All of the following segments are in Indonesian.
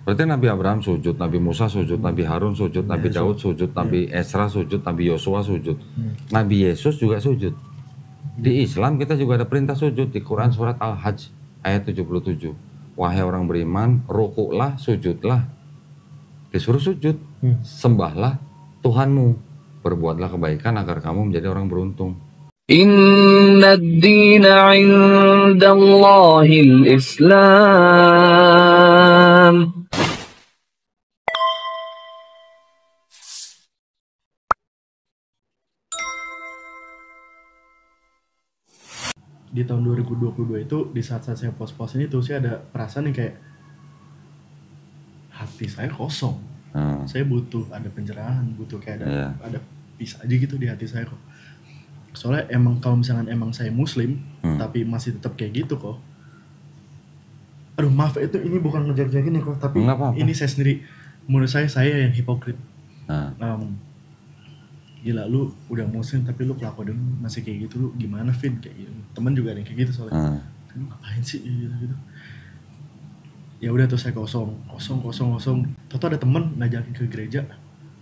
Berarti Nabi Abraham sujud, Nabi Musa sujud, Nabi Harun sujud, Nabi Daud sujud, Nabi Esra sujud, Nabi Yosua sujud. Nabi Yesus juga sujud. Di Islam kita juga ada perintah sujud di Quran surat Al-Hajj ayat 77. Wahai orang beriman, rukuklah, sujudlah. Disuruh sujud, sembahlah Tuhanmu, berbuatlah kebaikan agar kamu menjadi orang beruntung. Inna ad-dina 'inda Allahil Islam. Di tahun 2022 itu, di saat-saat saya post-post ini tuh, saya ada perasaan yang kayak hati saya kosong. Saya butuh ada pencerahan, butuh kayak ada peace aja gitu di hati saya kok. Soalnya emang kalau misalkan emang saya muslim, tapi masih tetap kayak gitu kok. Aduh maaf, ini bukan ngejar-jarin ya kok, tapi ini saya sendiri, menurut saya yang hipokrit. Gila, lu udah muslim tapi lu kelakuan masih kayak gitu, lu gimana Vin? Kayak gitu. Temen juga ada yang kayak gitu soalnya. Lu ngapain sih gitu. Ya udah tuh saya kosong. Tahu ada temen ngajakin ke gereja.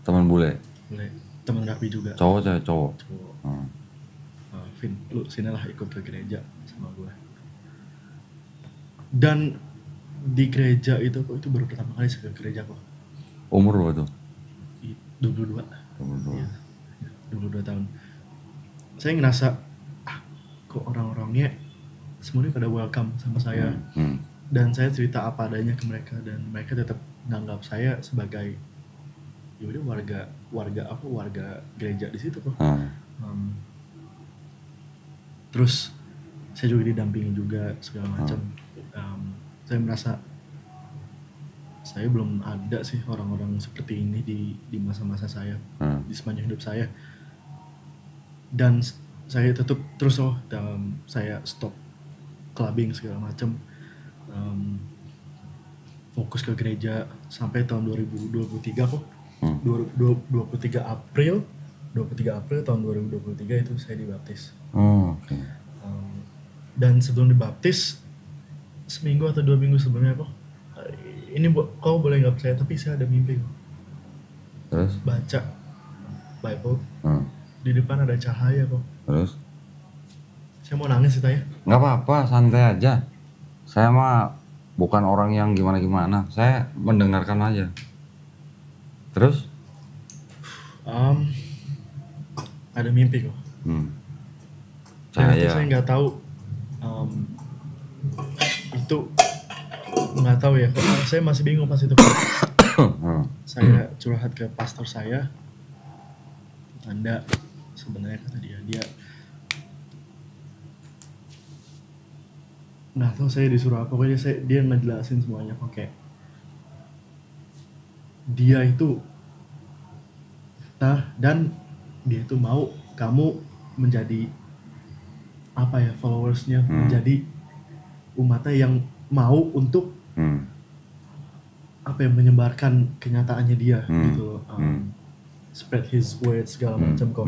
Teman bule. Temen rapi juga. Cowok. Vin, lu sinilah ikut ke gereja sama gue. Dan di gereja itu kok, itu baru pertama kali saya ke gereja kok. Umur berapa tuh? 22. Iya. 22 tahun. Saya ngerasa kok orang-orangnya semuanya pada welcome sama saya. Dan saya cerita apa adanya ke mereka, dan mereka tetap menganggap saya sebagai yaudah warga gereja di situ kok. Terus saya juga didampingi juga segala macam. Saya merasa saya belum ada sih orang-orang seperti ini di masa-masa saya, di sepanjang hidup saya. Dan saya tetap terus saya stop clubbing segala macam, fokus ke gereja sampai tahun 2023 kok. 23 April tahun 2023 itu saya dibaptis. Dan sebelum dibaptis, seminggu atau 2 minggu sebelumnya kok, ini kau boleh nggak percaya, tapi saya ada mimpi kok. Terus? Baca Bible. Di depan ada cahaya kok. Terus? Saya mau nangis sih tanya. Nggak apa-apa, santai aja. Saya mah bukan orang yang gimana-gimana. Saya mendengarkan aja. Terus? Ada mimpi kok. Saya nggak tahu. Itu nggak tahu ya. Saya masih bingung pas itu. Saya curhat ke pastor saya. Anda sebenarnya kata dia nggak tahu saya disuruh apa, pokoknya dia ngejelasin semuanya kok, kayak dia itu dan dia itu mau kamu menjadi apa ya, followersnya, menjadi umatnya yang mau untuk apa ya, menyebarkan kenyataannya dia gitu loh. Spread his words segala macam kok.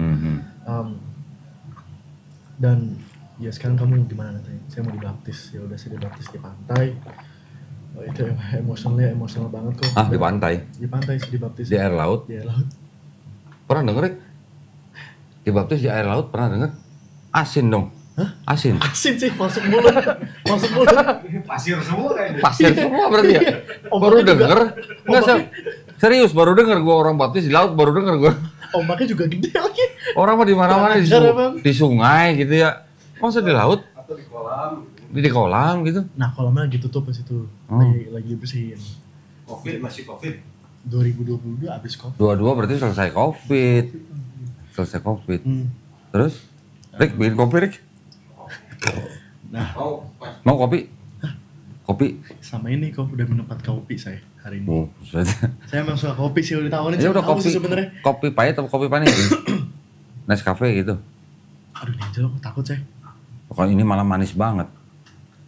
Dan ya sekarang kamu gimana katanya? Saya mau dibaptis. Ya udah, saya dibaptis di pantai. Itu emosional banget kok. Di pantai? Di pantai saya dibaptis. Di air laut? Di air laut. Pernah denger? Dibaptis di air laut, pernah denger? Asin dong. Hah? Asin Sih, masuk mulut. Pasir semua kayaknya. Pasir semua berarti ya? Baru denger? Nggak, serius baru denger gue orang baptis di laut, baru denger gue. Ombaknya juga gede lagi. Orang mah di mana-mana di sungai gitu ya. Masa di laut? Atau di kolam. Di kolam gitu. Nah, kolamnya lagi tutup pas itu. Lagi bersihin. Masih Covid. 2022 abis Covid. 22 berarti selesai Covid. Terus? Rick, bikin kopi, Rick. Nah, mau kopi? Kopi? Sama ini kok udah minum 4 kopi saya hari ini. Saya emang suka kopi sih, udah tawarin. Ya udah kopi sebenarnya. Kopi pahit atau kopi panis? Nescafe gitu. Aduh, ini aja loh, takut saya. Kalau ini malah manis banget.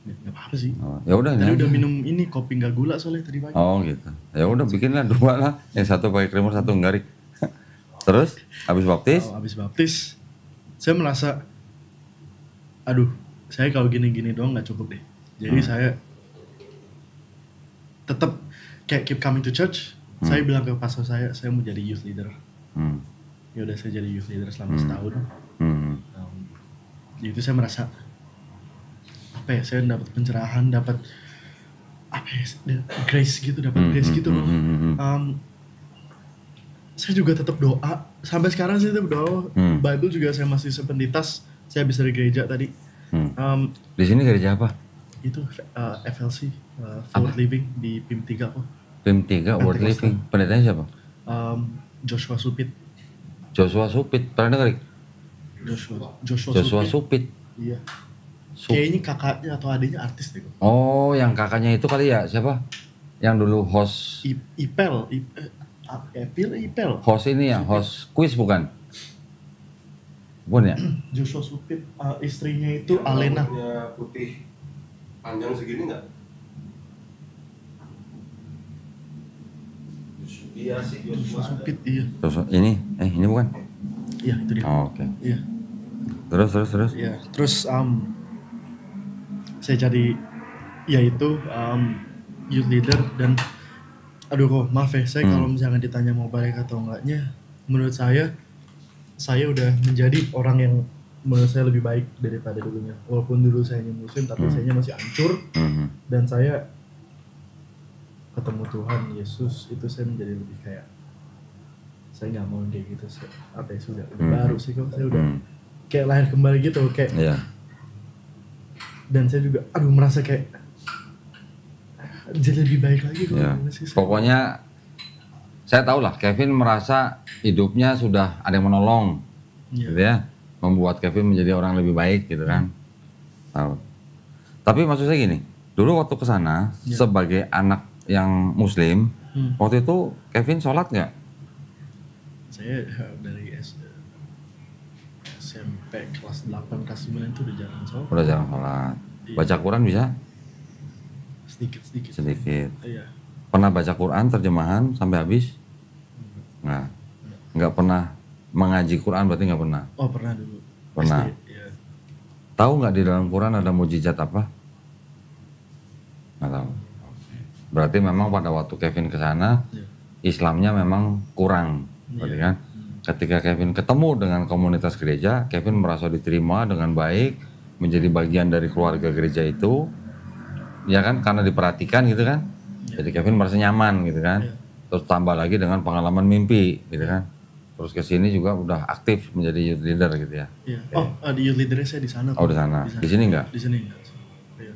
Nggak apa-apa sih. Ya udah ini. Udah minum ini kopi nggak gula soalnya tadi pagi. Oh gitu. Ya udah bikinlah 2 lah. Yang 1 pakai creamer, 1 enggak, Rick. Terus habis baptis? Habis baptis, saya merasa, aduh, saya kalau gini-gini doang nggak cukup deh. Jadi saya tetap kayak keep coming to church. Saya bilang ke pastor saya mau jadi youth leader. Ya udah, saya jadi youth leader selama setahun. Itu saya merasa apa ya, saya dapat pencerahan, dapat apa ya, grace gitu, dapat grace gitu loh. Saya juga tetap doa sampai sekarang, saya tetap doa. Bible juga saya masih sepentitas, saya bisa di gereja tadi. Di sini gereja apa? Itu FLC, Forward Living di PIM 3 kok. PIM 3 World Living. Pendetanya siapa? Joshua Supit. Joshua Supit. Pernah dengar? Joshua Supit. Iya. Kayaknya kakaknya atau adiknya artis deh kok. Oh, yang kakaknya itu kali ya, siapa? Yang dulu host Ipel. host ini ya, host quiz bukan? Bukan ya? Joshua Supit, istrinya itu Alena. Rambutnya putih panjang segini nggak? Iya sih, Joshua Supit, iya. Ini bukan? Iya, itu dia. Oh, oke. Iya. Terus. Iya, terus saya jadi yaitu youth leader. Dan aduh kok maaf ya, saya kalau misalnya ditanya mau balik atau enggaknya, menurut saya udah menjadi orang yang menurut saya lebih baik daripada dulunya. Walaupun dulu saya muslim, tapi saya masih hancur. Dan saya ketemu Tuhan Yesus, itu saya menjadi lebih kayak, saya nggak mau kayak gitu. Sudah baru sih kok, saya udah kayak lahir kembali gitu, kayak. Dan saya juga merasa kayak jadi lebih baik lagi kok. Pokoknya saya tahu lah, Kevin merasa hidupnya sudah ada yang menolong, gitu ya, membuat Kevin menjadi orang lebih baik gitu kan. Tahu. Tapi maksud saya gini, dulu waktu kesana sebagai anak yang muslim, waktu itu Kevin sholat nggak? Saya dari SMP kelas 8, kelas 9 itu udah jarang sholat. Udah jarang sholat. Baca Quran bisa? Sedikit. Iya. Pernah baca Quran terjemahan sampai habis? Nggak pernah mengaji Quran, berarti nggak pernah? Oh, pernah dulu. Pernah. Iya. Tahu nggak di dalam Quran ada mujizat apa? Nggak tahu. Berarti memang pada waktu Kevin kesana, Islamnya memang kurang, berarti kan? Ketika Kevin ketemu dengan komunitas gereja, Kevin merasa diterima dengan baik, menjadi bagian dari keluarga gereja itu, ya kan? Karena diperhatikan gitu kan? Jadi Kevin merasa nyaman gitu kan? Terus tambah lagi dengan pengalaman mimpi, gitu kan? Terus kesini juga udah aktif menjadi youth leader gitu ya? Iya. Oh, di youth leadernya saya di sana. Oh, di sana. Di sini enggak? Di sini enggak. Iya.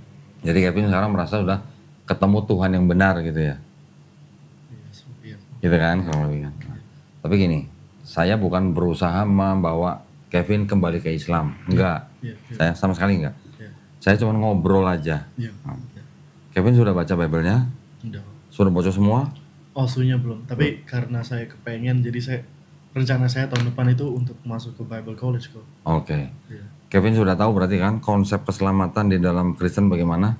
Jadi Kevin sekarang merasa udah ketemu Tuhan yang benar gitu ya? Iya. Gitu kan, kurang lebih kan. Tapi gini, saya bukan berusaha membawa Kevin kembali ke Islam, enggak. Saya sama sekali enggak. Saya cuma ngobrol aja. Kevin sudah baca Bible-nya? Udah. Sudah baca semua? Oh, sunya belum. Tapi karena saya kepengen, jadi rencana saya tahun depan itu untuk masuk ke Bible College kok. Oke. Kevin sudah tahu berarti kan konsep keselamatan di dalam Kristen bagaimana?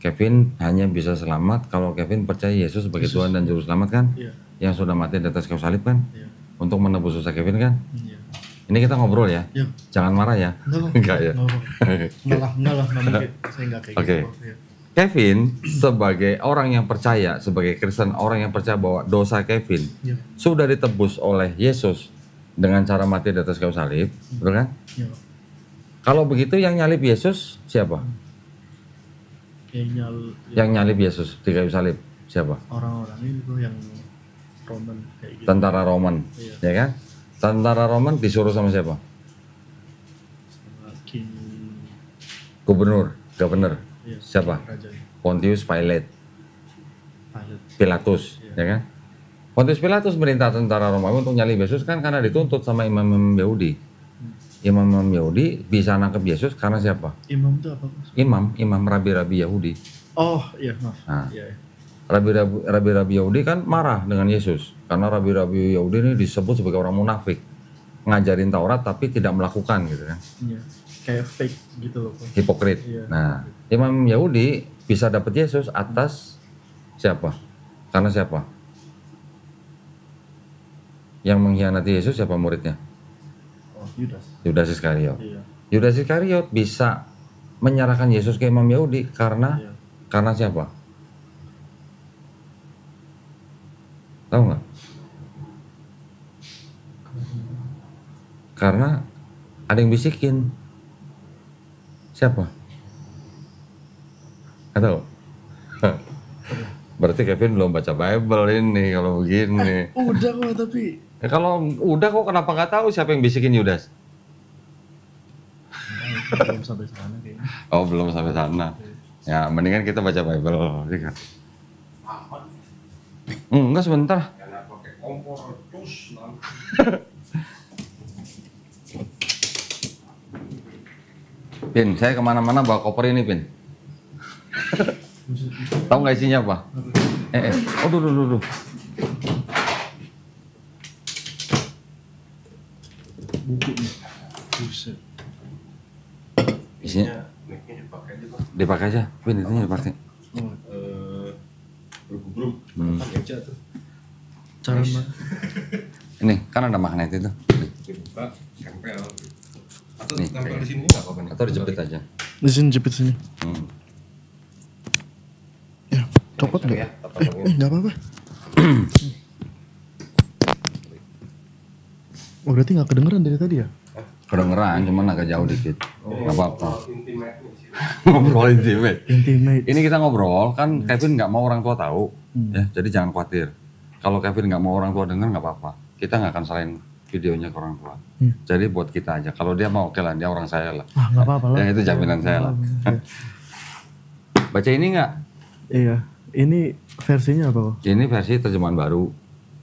Kevin hanya bisa selamat kalau Kevin percaya Yesus sebagai Tuhan dan Juru Selamat kan? Yang sudah mati di atas kayu salib kan? Untuk menebus dosa Kevin kan? Ini kita ngobrol ya? Jangan marah ya? Enggak ya? Enggak lah, nggak mungkin. Saya enggak kayak gitu. Kevin sebagai orang yang percaya, sebagai Kristen, orang yang percaya bahwa dosa Kevin sudah ditebus oleh Yesus dengan cara mati di atas kayu salib, betul kan? Kalau begitu yang nyalib Yesus siapa? Yang nyalib Yesus di kayu salib siapa? Orang-orang itu yang Roman kayak gitu. Tentara Roman, ya kan? Tentara Roman disuruh sama siapa? Sama King. Governor. Iya, Siapa? Raja. Pontius Pilatus, ya kan? Pontius Pilatus merintah tentara Romawi untuk nyalib Yesus kan karena dituntut sama imam Yahudi. Imam Yahudi bisa nangkep Yesus karena siapa? Imam itu apa? Imam rabi-rabi Yahudi. Oh iya, maaf. Nah, Iya. rabi-rabi Yahudi kan marah dengan Yesus karena rabi-rabi Yahudi ini disebut sebagai orang munafik, ngajarin Taurat tapi tidak melakukan gitu kan? Iya. Kayak fake gitu loh. Hipokrit. Iya. Nah, imam Yahudi bisa dapat Yesus atas siapa? Karena siapa? Yang mengkhianati Yesus siapa muridnya? Oh, Yudas. Yudas Iskariot. Iya. Yudas Iskariot bisa menyerahkan Yesus ke imam Yahudi karena Iya. karena siapa? Tahu nggak? Karena ada yang bisikin. Siapa? Nggak tahu. Berarti Kevin belum baca Bible ini kalau begini. Udah kok tapi Ya, kalau udah kok kenapa nggak tahu siapa yang bisikin Yudas? belum sampai sana kayaknya. Oh belum sampai sana. Ya mendingan kita baca Bible. Ya kan? Enggak sebentar. Karena pakai kompor terus nanti. Pin, saya kemana-mana bawa koper ini Pin. Tahu nggak isinya apa? Oh duh. Buku nih. Buset. Isinya Mic-nya dipakai aja Pak. dipakai aja, Pin itu dipakai. Oh, Bergubrum. Hmm. Kan meja tuh. cara Ini kan ada magnet itu. Dibuka, tempel. Atau Nih, tempel kayak- di sini nggak apa-apa nih? Atau dijepit aja. di sini jepit sini. Ya, copot Sorry nggak? ya, potongnya. Nggak apa-apa. Oh berarti nggak kedengeran dari tadi ya? Kedengeran, cuman agak jauh dikit. Nggak apa-apa. Intimate nih di sini. Ngobrol intimate. Intimate. Ini kita ngobrol, kan Kevin nggak mau orang tua tahu. Ya, jadi jangan khawatir. Kalau Kevin nggak mau orang tua dengar nggak apa-apa. Kita nggak akan salahin videonya ke orang tua. Jadi buat kita aja. Kalau dia mau, oke lah, dia orang saya lah. Ah nggak apa-apa lah. Yang itu jaminan saya lah. Baca ini nggak? Iya. Ini versinya apa kok? Ini versi terjemahan baru.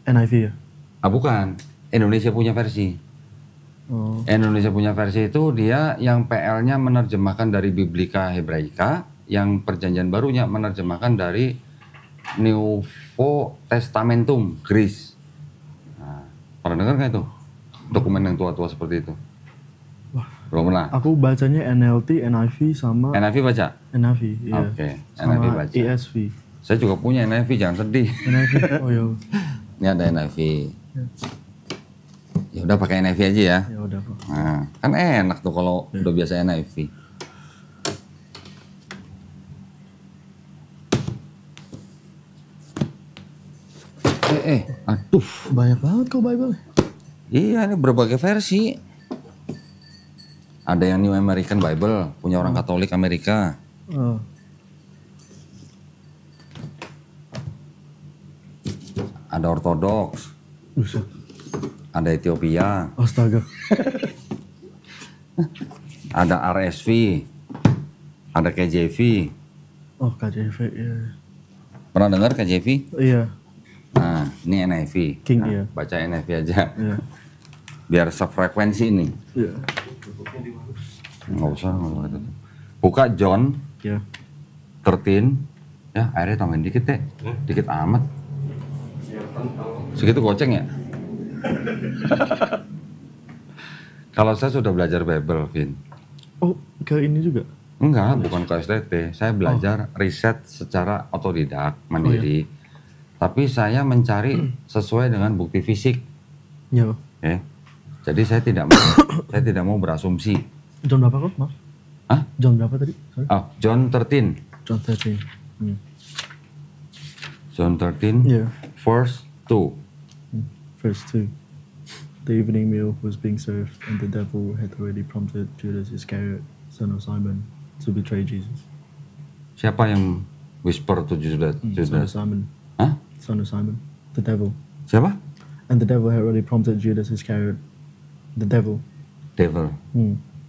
NIV ya? Ah bukan, Indonesia punya versi. Oh. Indonesia punya versi itu dia yang PL-nya menerjemahkan dari Biblika Hebraika, yang perjanjian barunya menerjemahkan dari Nouveau Testamentum Greece. Nah, pernah dengar nggak itu? Dokumen yang tua-tua seperti itu? Wah. Belum pernah. Aku bacanya NLT, NIV sama NIV baca? NIV. Iya. Oke, Sama NIV baca. ESV. Saya juga punya NIV, jangan sedih. NIV. Oh ya. Ini ada NIV. Ya udah pakai NIV aja ya. Ya udah kok. Nah, kan enak tuh kalau udah biasa NIV. Aduh. Banyak banget kok Bible. Iya, ini berbagai versi. Ada yang New American Bible, punya orang Katolik Amerika. Oh. Ada Ortodoks, Buset. ada Ethiopia, Astaga. ada RSV, ada KJV. Oh KJV ya. Pernah dengar KJV? Iya. Nah, ini NIV. King, Nah, iya. baca NIV aja. Iya. Biar sefrekuensi ini. Iya. Nggak usah, nggak usah. Buka John Iya. 13. Ya, airnya tambahin dikit deh. Dikit amat. Segitu goceng ya? Kalau saya sudah belajar Bible, Vin. Oh ke ini juga. Enggak, bukan ke STT. Saya belajar riset secara otodidak, mandiri. Tapi saya mencari sesuai dengan bukti fisik. Ya. Ya. Jadi saya tidak mau, saya tidak mau berasumsi. John berapa kok? Maaf. Hah? John berapa tadi? Sorry. Oh, John 13. John 13. John 13, Yeah. verse 2. Verse 2. The evening meal was being served, and the devil had already prompted Judas Iscariot, son of Simon, to betray Jesus. Siapa yang whisper to Judas? Son of Judas? Simon. Hah? Son of Simon. The devil. Siapa? And the devil had already prompted Judas Iscariot. The devil. Devil.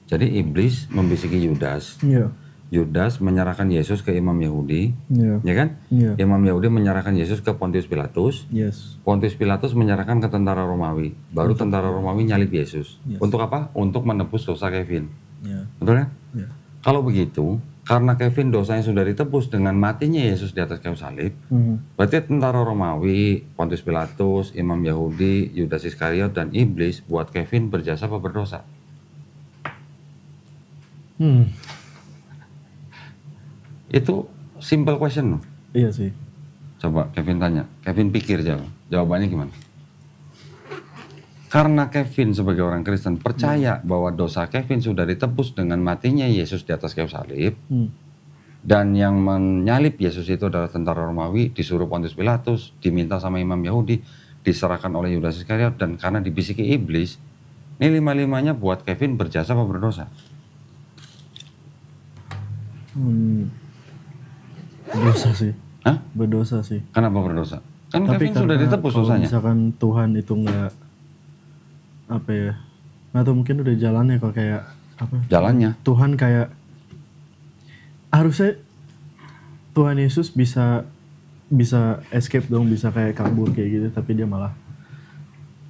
Jadi iblis membisiki Yudas. Yeah. Yudas menyerahkan Yesus ke imam Yahudi, Yeah. ya kan? Yeah. Imam Yahudi menyerahkan Yesus ke Pontius Pilatus. Yes. Pontius Pilatus menyerahkan ke tentara Romawi. Baru tentara Romawi nyalip Yesus. Yes. Untuk apa? Untuk menebus dosa Kevin. Yeah. Betul kan? Yeah. Kalau begitu, karena Kevin dosanya sudah ditebus dengan matinya Yesus di atas kayu salib, berarti tentara Romawi, Pontius Pilatus, imam Yahudi, Yudas Iskariot, dan iblis buat Kevin berjasa apa berdosa? Itu simple question loh. Iya sih. Coba Kevin tanya, Kevin pikir jawab. Jawabannya gimana? Karena Kevin sebagai orang Kristen percaya bahwa dosa Kevin sudah ditebus dengan matinya Yesus di atas kayu salib, Dan yang menyalib Yesus itu adalah tentara Romawi, disuruh Pontius Pilatus, diminta sama imam Yahudi, diserahkan oleh Yudas Iskariot, dan karena dibisiki iblis, ini lima-limanya buat Kevin berjasa apa berdosa? Berdosa sih. Hah? Berdosa sih. Kenapa berdosa? Kan Tapi Kevin sudah karena ditebus kalau dosanya. misalkan Tuhan itu nggak apa ya, atau mungkin udah jalannya kok kayak apa? Jalannya. Tuhan kayak harusnya Tuhan Yesus bisa escape dong, bisa kayak kabur kayak gitu, tapi dia malah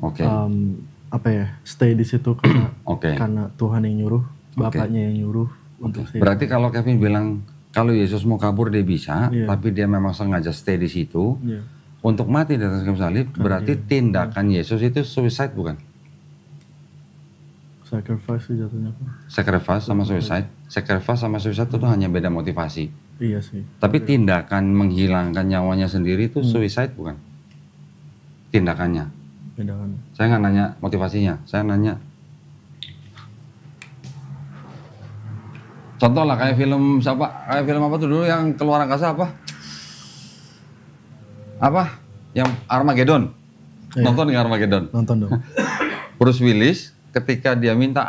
Oke. apa ya, stay di situ karena Oke. karena Tuhan yang nyuruh, Bapaknya yang nyuruh untuk stay. Berarti kalau Kevin bilang kalau Yesus mau kabur dia bisa, Iya. tapi dia memang sengaja stay di situ Iya. untuk mati di atas kayu salib, berarti tindakan Yesus itu suicide bukan? Sacrifice sih jatuhnya apa? Sacrifice sama suicide. Sacrifice sama suicide itu hanya beda motivasi. Iya sih. Tapi tindakan menghilangkan nyawanya sendiri itu suicide bukan? Tindakannya. Beda kan. Saya nggak nanya motivasinya, saya nanya. Contoh lah kayak film siapa? Kayak film apa tuh dulu yang keluar angkasa apa? Apa? Yang Armageddon. Iya. Nonton nggak Armageddon? Nonton dong. Bruce Willis ketika dia minta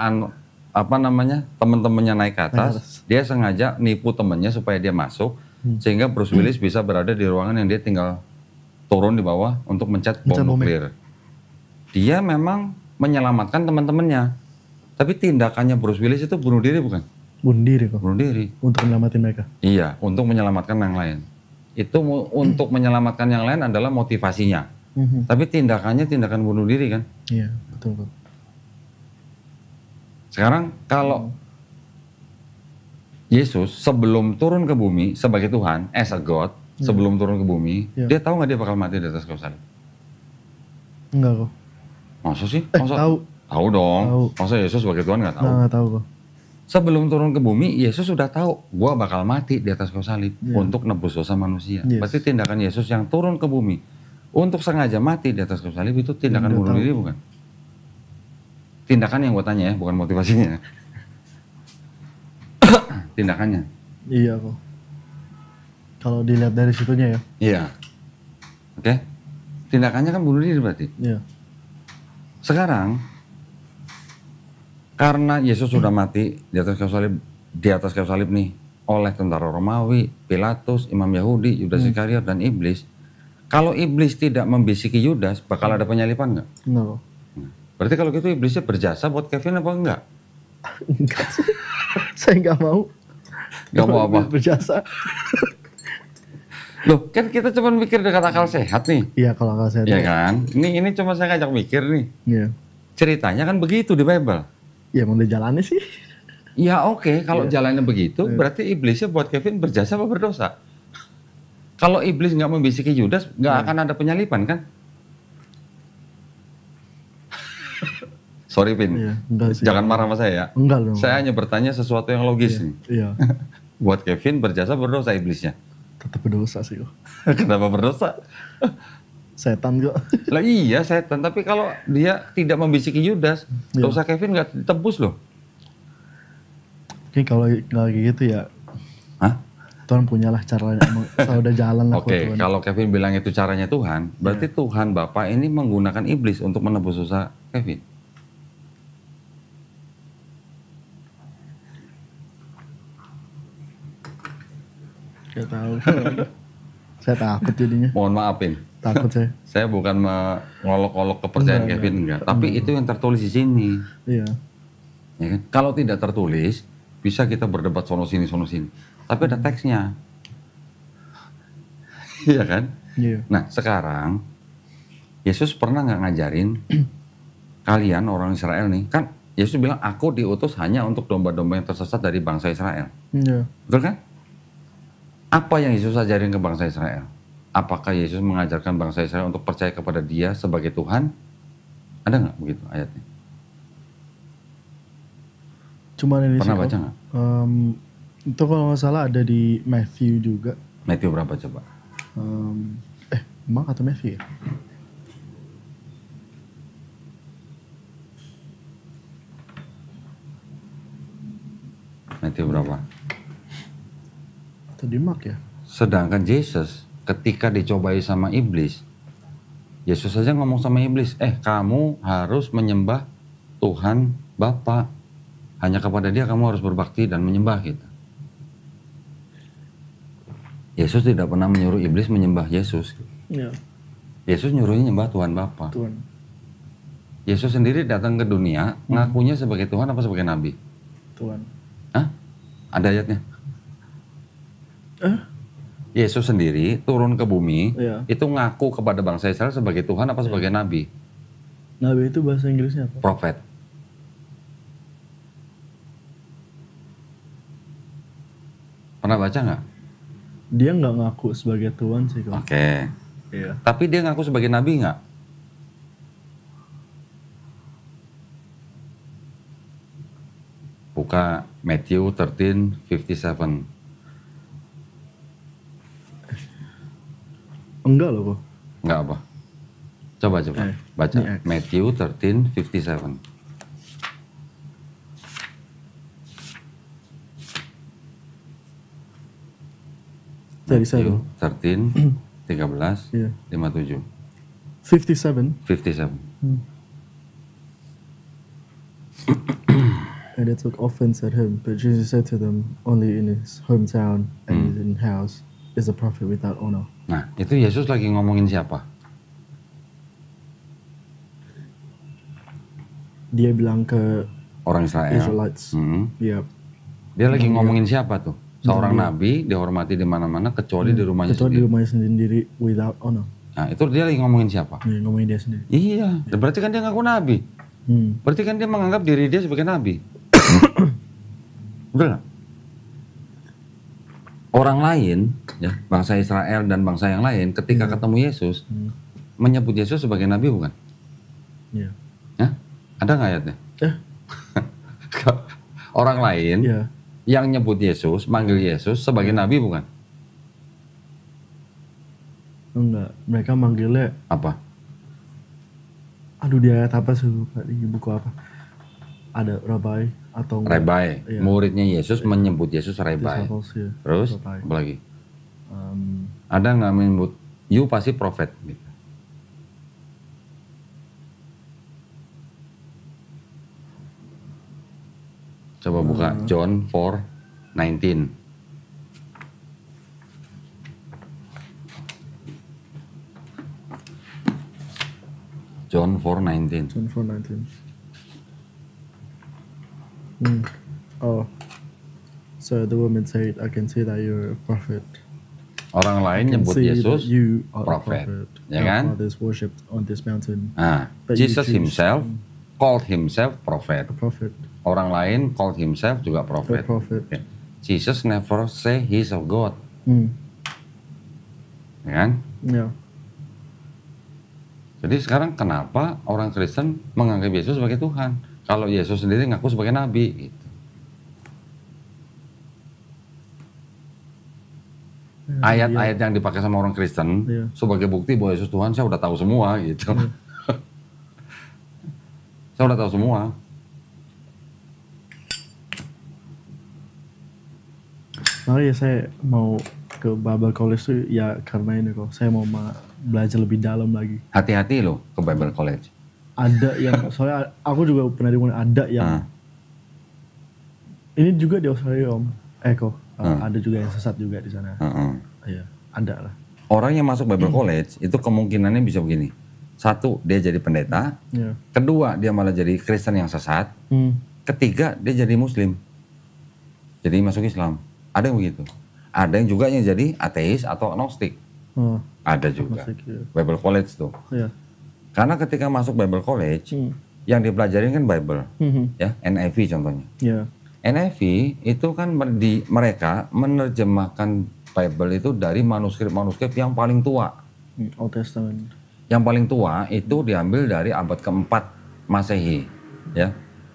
teman-temannya naik ke atas, dia sengaja nipu temannya supaya dia masuk, sehingga Bruce Willis bisa berada di ruangan yang dia tinggal turun di bawah untuk mencet bom nuklir. Dia memang menyelamatkan teman-temannya, tapi tindakannya Bruce Willis itu bunuh diri bukan? Bunuh diri kok. Bunuh diri. Untuk menyelamatin mereka. Iya, untuk menyelamatkan yang lain. Itu untuk menyelamatkan yang lain adalah motivasinya. Tapi tindakannya tindakan bunuh diri kan? Iya, betul kok. Sekarang kalau Yesus sebelum turun ke bumi sebagai Tuhan, as a God, sebelum turun ke bumi, dia tahu nggak dia bakal mati di atas kayu salib? Enggak kok. Masa sih? Tahu. Tahu dong. Tahu. Masa Yesus sebagai Tuhan nggak tahu? Nggak tahu kok. Sebelum turun ke bumi, Yesus sudah tahu, gua bakal mati di atas kayu salib untuk nebus dosa manusia. Yes. Berarti tindakan Yesus yang turun ke bumi untuk sengaja mati di atas kayu salib itu tindakan Udah bunuh tahu. diri bukan? Tindakan yang gua tanya ya, bukan motivasinya. Tindakannya. Iya kok. Kalau dilihat dari situnya ya. Iya. Oke. Tindakannya kan bunuh diri berarti. Iya. Sekarang karena Yesus sudah mati di atas kayu salib nih oleh tentara Romawi, Pilatus, imam Yahudi, Yudas Iskariot dan iblis. Kalau iblis tidak membisiki Yudas, bakal ada penyalipan nggak? Enggak kok. Berarti kalau gitu iblisnya berjasa buat Kevin apa enggak? Enggak sih. Saya nggak mau. Nggak mau apa? Berjasa. Loh, kan kita cuma mikir dengan akal sehat nih. Iya kalau nggak saya. Iya kan? Ini cuma saya ngajak mikir nih. Iya. Ceritanya kan begitu di Bible. Ya mau dijalani sih. Ya oke, kalau jalannya begitu, berarti iblisnya buat Kevin berjasa apa berdosa? Kalau iblis nggak membisiki Yudas, nggak akan ada penyalipan kan? Sorry Vin, Iya, enggak sih. jangan marah sama saya ya. Enggak dong. Saya hanya bertanya sesuatu yang logis nih. Iya. Buat Kevin berjasa berdosa iblisnya. Tetap berdosa sih kok. Kenapa berdosa? Setan kok. Lah iya setan, tapi kalau dia tidak membisiki Yudas, dosa Kevin nggak ditebus loh. Mungkin kalau kayak gitu ya. Hah? Tuhan punyalah caranya. Kalau udah jalan lah. Oke, kalau Kevin bilang itu caranya Tuhan, berarti Tuhan Bapa ini menggunakan iblis untuk menebus dosa Kevin. Gak tahu. Saya takut jadinya. Mohon maafin. Takut saya. Saya bukan mengolok-olok kepercayaan Kevin enggak, tapi itu yang tertulis di sini. Iya. Ya kan? Kalau tidak tertulis, bisa kita berdebat sono sini. Tapi ada teksnya. Iya kan? Iya. Nah, sekarang Yesus pernah nggak ngajarin kalian orang Israel nih? Kan Yesus bilang, aku diutus hanya untuk domba-domba yang tersesat dari bangsa Israel. Iya. Betul kan? Apa yang Yesus ajarin ke bangsa Israel? Apakah Yesus mengajarkan bangsa Israel untuk percaya kepada Dia sebagai Tuhan? Ada nggak begitu ayatnya? Cuma ini Pernah sih, baca kok. nggak? Itu kalau nggak salah ada di Matthew juga. Matthew berapa coba? Mark atau Matthew ya? Matthew berapa? Atau Tadi Mark ya? Sedangkan Yesus ketika dicobai sama iblis, Yesus saja ngomong sama iblis, kamu harus menyembah Tuhan Bapa. Hanya kepada Dia kamu harus berbakti dan menyembah gitu. Yesus tidak pernah menyuruh iblis menyembah Yesus. Iya. Yesus nyuruhnya nyembah Tuhan Bapa. Tuhan. Yesus sendiri datang ke dunia, ngakunya sebagai Tuhan apa sebagai Nabi? Tuhan. Hah? Ada ayatnya? Yesus sendiri turun ke bumi, Iya. itu ngaku kepada bangsa Israel sebagai Tuhan apa sebagai Nabi? Nabi itu bahasa Inggrisnya apa? Prophet. Pernah baca nggak? Dia nggak ngaku sebagai Tuhan sih kok. Oke. Iya. Tapi dia ngaku sebagai Nabi nggak? Buka Matthew 13:57. Enggak loh kok. Nggak apa? Coba baca ini X. Matthew 13:57. Jadi saya Matthew 13, Iya. 57. 57. 57. And they took offense at him, but Jesus said to them, only in his hometown and in house is a prophet without honor. Nah, itu Yesus lagi ngomongin siapa? Dia bilang ke Orang Israel. Israelites. Hmm. Iya. Dia lagi ngomongin siapa tuh? Seorang nabi dihormati di mana-mana kecuali di rumahnya Kecuali di sendiri. rumahnya sendiri without honor. Nah, itu dia lagi ngomongin siapa? Dia ngomongin dia sendiri. Iya, berarti kan dia ngaku nabi. Berarti kan dia menganggap diri dia sebagai nabi. Betul nggak? Orang lain, ya, bangsa Israel dan bangsa yang lain, ketika ketemu Yesus, menyebut Yesus sebagai nabi bukan? Iya. Ya? Ada nggak ayatnya? Orang lain Iya. yang nyebut Yesus, manggil Yesus sebagai nabi bukan? Enggak. Mereka manggilnya, Apa? aduh di ayat apa sih lupa, di buku apa? Ada Rabbi atau enggak? Rebai. Iya. Muridnya Yesus menyebut Yesus Rebai. Disciples, ya. Terus, Rebai. apa lagi? Um, Ada nggak menyebut, you pasti prophet gitu. Coba buka John 4:19. John 4:19. John 4:19. Oh. So the woman said, I can see that you're a prophet. Orang lain I can nyebut see that Yesus you are prophet. a prophet. Ya Our kan? fathers worshipped on this mountain. Nah, But you Jesus choose- himself called himself prophet. A prophet. Orang lain called himself juga A prophet. prophet. Ya. Jesus never say he's of God. Ya kan? Yeah. Jadi sekarang kenapa orang Kristen menganggap Yesus sebagai Tuhan? Kalau Yesus sendiri ngaku sebagai nabi gitu. Ayat-ayat yang dipakai sama orang Kristen Iya. sebagai bukti bahwa Yesus Tuhan, saya udah tahu semua gitu. Saya udah tahu semua. Makanya saya mau ke Bible College tuh ya karena ini kok. Saya mau belajar lebih dalam lagi. Hati-hati loh ke Bible College. Ada yang, soalnya aku juga pernah dengar ada yang ini juga di Australia om. Ada juga yang sesat juga di sana. Iya, ada lah. Orang yang masuk Bible College itu kemungkinannya bisa begini. Satu, dia jadi pendeta. Iya. Kedua, dia malah jadi Kristen yang sesat. Ketiga, dia jadi Muslim. Jadi masuk Islam. Ada yang begitu. Ada yang juga yang jadi ateis atau agnostik. Oh, Ada juga. agnostik, iya. Bible College tuh. Iya. Karena ketika masuk Bible College, yang dipelajarin kan Bible. Ya, NIV contohnya. Iya. NIV itu kan mereka menerjemahkan Bible itu dari manuskrip-manuskrip yang paling tua. Old Testament. Yang paling tua itu diambil dari abad keempat Masehi, ya.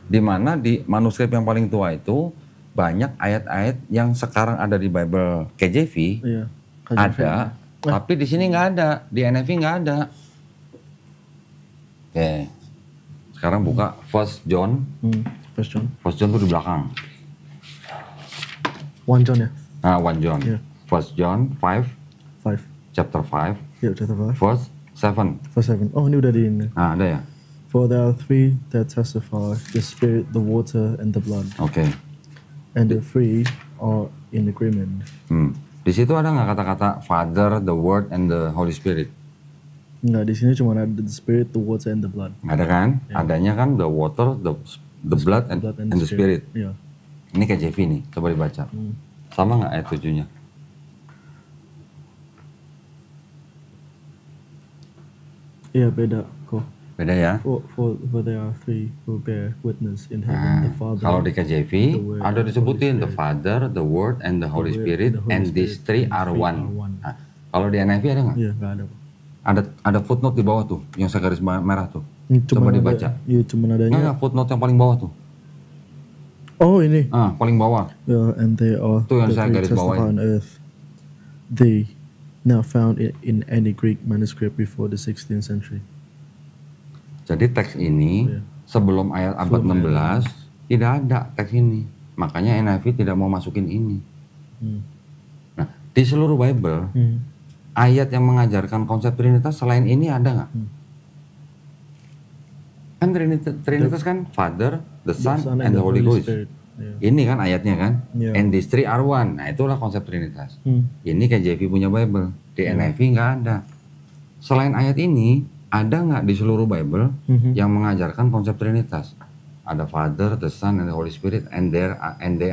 Di mana di manuskrip yang paling tua itu banyak ayat-ayat yang sekarang ada di Bible KJV, Iya. ada, tapi di sini nggak ada, di NIV nggak ada. Oke, sekarang buka First John. First John. First John tuh di belakang. 1 John ya. Nah, 1 John. Iya. First John 5, 5. chapter 5, Ya, chapter 5. verse 7. Verse 7. Oh, ini udah di ini. Nah, ada ya? For there are three that testify, the spirit, the water, and the blood. Oke. And the three are in agreement. Di situ ada nggak kata-kata Father, the Word, and the Holy Spirit? Enggak, di sini cuma ada the spirit, the water, and the blood. Nggak ada kan? Adanya kan the water, the blood, and the spirit. Iya. Ini KJV nih, coba dibaca. Sama nggak ayat 7-nya? Iya, beda kok. Beda ya? For there are three who bear witness in heaven, the Father. Kalau di KJV the Word, ada and the disebutin Holy the Father, the Word, and the Holy Word, Spirit, the Holy and these Spirit, three and are three one. are one. Nah, kalau di NIV ada nggak? Iya, nggak ada. Ada footnote di bawah tuh, yang saya garis merah tuh. Cuman Coba dibaca. Iya, cuma adanya. Nggak, footnote yang paling bawah tuh. Oh, ini. Paling bawah. And they are Itu yang the saya three garis testify bawain. on earth. They now found in any Greek manuscript before the 16th century. Jadi teks ini Iya. sebelum ayat abad 16 tidak ada teks ini. Makanya NIV tidak mau masukin ini. Nah, di seluruh Bible ayat yang mengajarkan konsep Trinitas selain ini ada nggak? Kan Trinitas kan Father, the Son, and the Holy Ghost. Spirit. Iya. Ini kan ayatnya kan, Iya. and these three are one. Nah, itulah konsep Trinitas. Ini KJV punya Bible, di NIV nggak ada. Selain ayat ini, ada nggak di seluruh Bible yang mengajarkan konsep Trinitas? Ada Father, the Son, and the Holy Spirit, and they are And they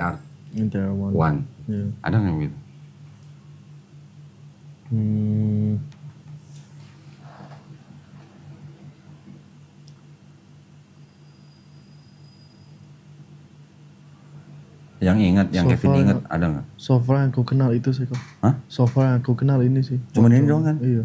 are one. one. Iya. Ada nggak begitu? Yang ingat, yang So Kevin far, ingat, ada nggak? So far yang aku kenal itu sih kok. Hah? So far yang aku kenal ini sih. Cuman ini doang kan? Iya.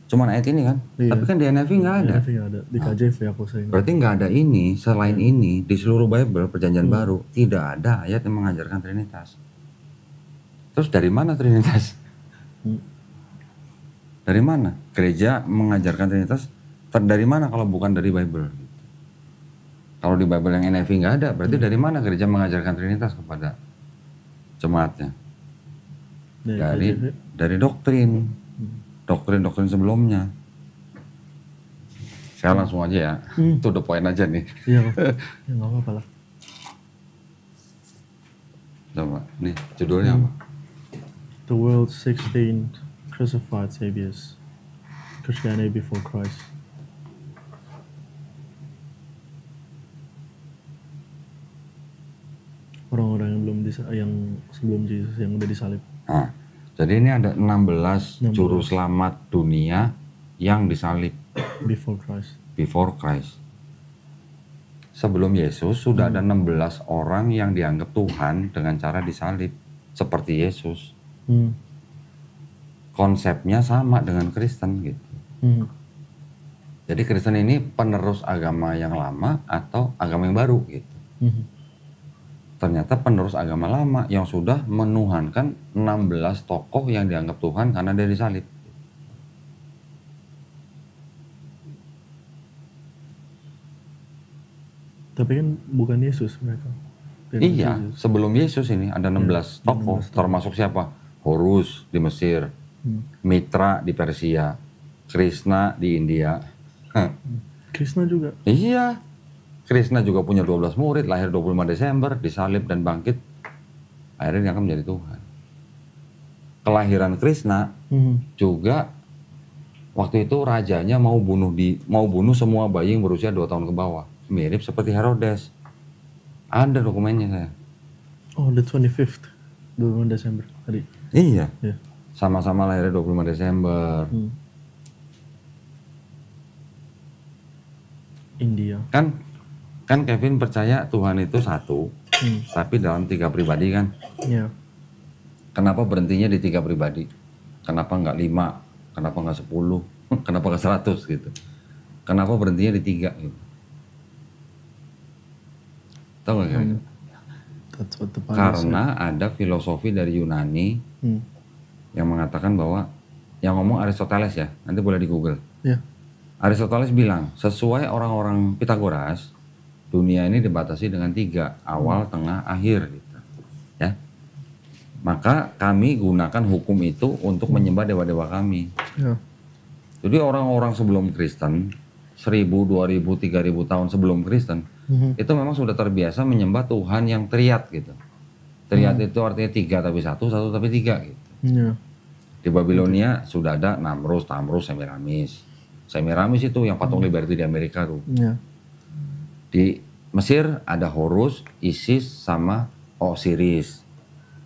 Cuman ayat ini kan? Iya. Tapi kan di NIV nggak ada. NIV nggak ada. Di KJV aku sering. Berarti nggak ada ini, selain ini di seluruh Bible Perjanjian Baru tidak ada ayat yang mengajarkan Trinitas. Terus dari mana Trinitas? Dari mana? Gereja mengajarkan Trinitas dari mana kalau bukan dari Bible? Kalau di Bible yang NIV nggak ada, berarti dari mana gereja mengajarkan Trinitas kepada jemaatnya? Dari doktrin, doktrin sebelumnya. Saya langsung aja ya, itu the point aja nih. Iya kok. Ya nggak apa-apa lah. Coba, nih judulnya apa? The world's 16 crucified saviors. Christianity before Christ. Orang-orang yang sebelum Yesus yang udah disalib. Nah, jadi ini ada 16 juru 16. selamat dunia yang disalib Before Christ. before Christ. Sebelum Yesus sudah ada 16 orang yang dianggap Tuhan dengan cara disalib seperti Yesus. Konsepnya sama dengan Kristen gitu. Jadi Kristen ini penerus agama yang lama atau agama yang baru gitu. Ternyata penerus agama lama yang sudah menuhankan 16 tokoh yang dianggap Tuhan karena dia disalib. Tapi kan bukan Yesus mereka. Iya, sebelum Yesus ini ada 16 tokoh, termasuk siapa? Horus di Mesir, Mitra di Persia, Krishna di India. Krishna juga. Iya, Krishna juga punya 12 murid, lahir 25 Desember, disalib dan bangkit. Akhirnya dia akan menjadi Tuhan. Kelahiran Krishna juga waktu itu rajanya mau bunuh semua bayi yang berusia 2 tahun ke bawah. Mirip seperti Herodes. Ada dokumennya saya. Oh, the 25th. 25 Desember tadi. Iya. Iya. Sama-sama lahirnya 25 Desember. India. Kan Kevin percaya Tuhan itu satu, tapi dalam 3 pribadi kan. Iya. Kenapa berhentinya di 3 pribadi? Kenapa nggak 5? Kenapa nggak 10? Kenapa nggak 100 gitu? Kenapa berhentinya di 3 gitu? Tahu nggak kira-kira? That's what the Bible Karena ada filosofi dari Yunani yang mengatakan bahwa, yang ngomong Aristoteles ya, nanti boleh di Google. Iya. Aristoteles bilang, sesuai orang-orang Pitagoras, dunia ini dibatasi dengan 3, awal, tengah, akhir gitu. Ya. Maka kami gunakan hukum itu untuk menyembah dewa-dewa kami. Ya. Jadi orang-orang sebelum Kristen, 1000, 2000, 3000 tahun sebelum Kristen, itu memang sudah terbiasa menyembah Tuhan yang triad gitu. Triad itu artinya 3 tapi 1, 1 tapi 3 gitu. Ya. Di Babilonia sudah ada Namrus, Tamrus, Semiramis. Semiramis itu yang patung Liberty di Amerika tuh. Ya. Di Mesir ada Horus, Isis, sama Osiris.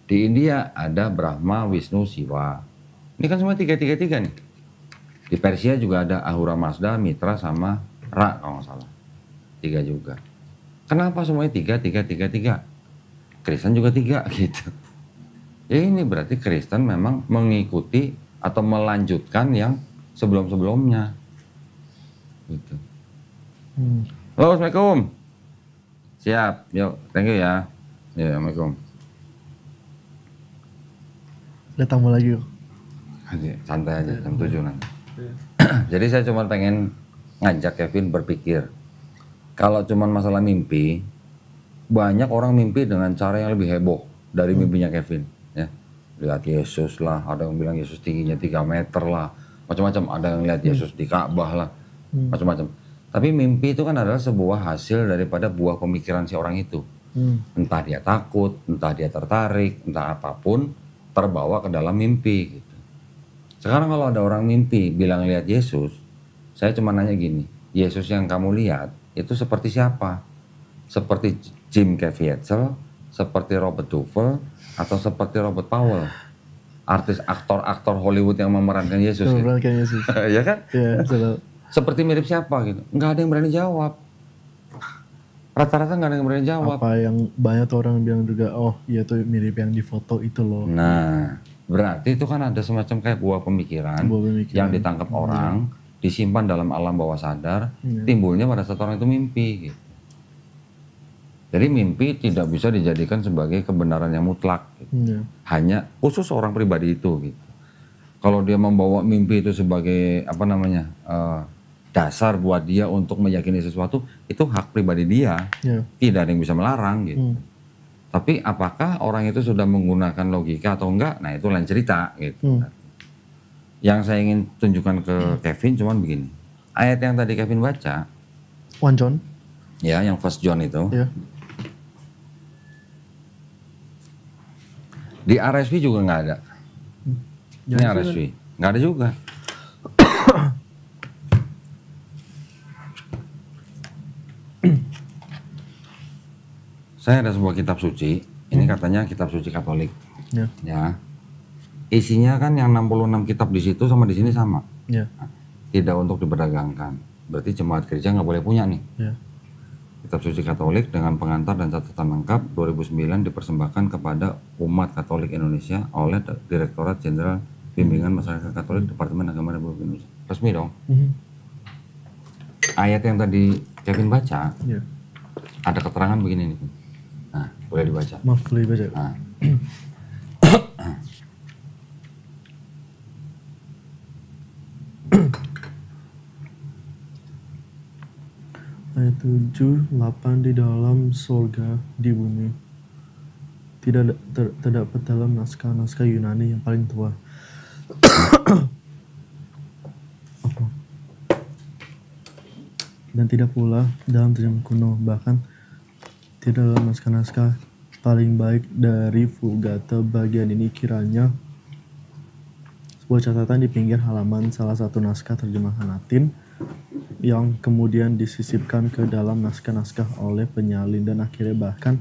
Di India ada Brahma, Wisnu, Siwa. Ini kan semua 3 nih. Di Persia juga ada Ahura Mazda, Mitra, sama Ra kalau nggak salah. 3 juga. Kenapa semuanya 3? Kristen juga 3 gitu. Ya ini berarti Kristen memang mengikuti atau melanjutkan yang sebelum-sebelumnya. Gitu. Halo, Assalamualaikum. Siap, yuk, thank you ya. Ya, Assalamualaikum. Datang mau lagi kok. Santai aja, jam 7 nanti. Jadi saya cuma pengen ngajak Kevin berpikir. Kalau cuma masalah mimpi, banyak orang mimpi dengan cara yang lebih heboh dari mimpinya Kevin. Ya, lihat Yesus lah, ada yang bilang Yesus tingginya 3 meter lah, macam-macam. Ada yang lihat Yesus di Ka'bah lah, macam-macam. Tapi mimpi itu kan adalah sebuah hasil daripada buah pemikiran si orang itu. Entah dia takut, entah dia tertarik, entah apapun, terbawa ke dalam mimpi gitu. Sekarang kalau ada orang mimpi bilang lihat Yesus, saya cuma nanya gini, Yesus yang kamu lihat itu seperti siapa? Seperti Jim Caviezel, seperti Robert Duvall, atau seperti Robert Powell? Artis aktor Hollywood yang memerankan Yesus. Memerankan Yesus. Ya kan? Ya, betul. Seperti mirip siapa gitu? Nggak ada yang berani jawab. Rata-rata nggak ada yang berani jawab. Apa yang banyak orang bilang juga, oh iya tuh mirip yang di foto itu loh. Nah, berarti itu kan ada semacam kayak buah pemikiran, yang ditangkap orang, disimpan dalam alam bawah sadar, timbulnya pada saat orang itu mimpi gitu. Jadi mimpi tidak bisa dijadikan sebagai kebenaran yang mutlak gitu. Hanya khusus orang pribadi itu gitu. Kalau dia membawa mimpi itu sebagai apa namanya dasar buat dia untuk meyakini sesuatu, itu hak pribadi dia, tidak ada yang bisa melarang gitu. Tapi apakah orang itu sudah menggunakan logika atau enggak? Nah itu lain cerita gitu. Yang saya ingin tunjukkan ke Kevin cuman begini. Ayat yang tadi Kevin baca, 1 John. Ya, yang First John itu. Ya. Di RSV juga nggak ada. Ini RSV, nggak ada juga. Saya ada sebuah kitab suci, ini katanya kitab suci Katolik. Ya. Isinya kan yang 66 kitab di situ sama di sini sama. Nah, tidak untuk diperdagangkan. Berarti jemaat gereja nggak boleh punya nih. Kitab suci Katolik dengan pengantar dan catatan lengkap 2009 dipersembahkan kepada umat Katolik Indonesia oleh Direktorat Jenderal Bimbingan Masyarakat Katolik Departemen Agama Republik Indonesia. Resmi dong. Ayat yang tadi Kevin baca, ada keterangan begini nih. Nah, boleh dibaca. Maaf, boleh dibaca. Nah. Ayat 7, 8 di dalam surga, di bumi. Tidak terdapat dalam naskah-naskah Yunani yang paling tua. Dan tidak pula dalam terjemahan kuno, bahkan tidak dalam naskah-naskah paling baik dari Vulgata bagian ini kiranya sebuah catatan di pinggir halaman salah satu naskah terjemahan Latin yang kemudian disisipkan ke dalam naskah-naskah oleh penyalin dan akhirnya bahkan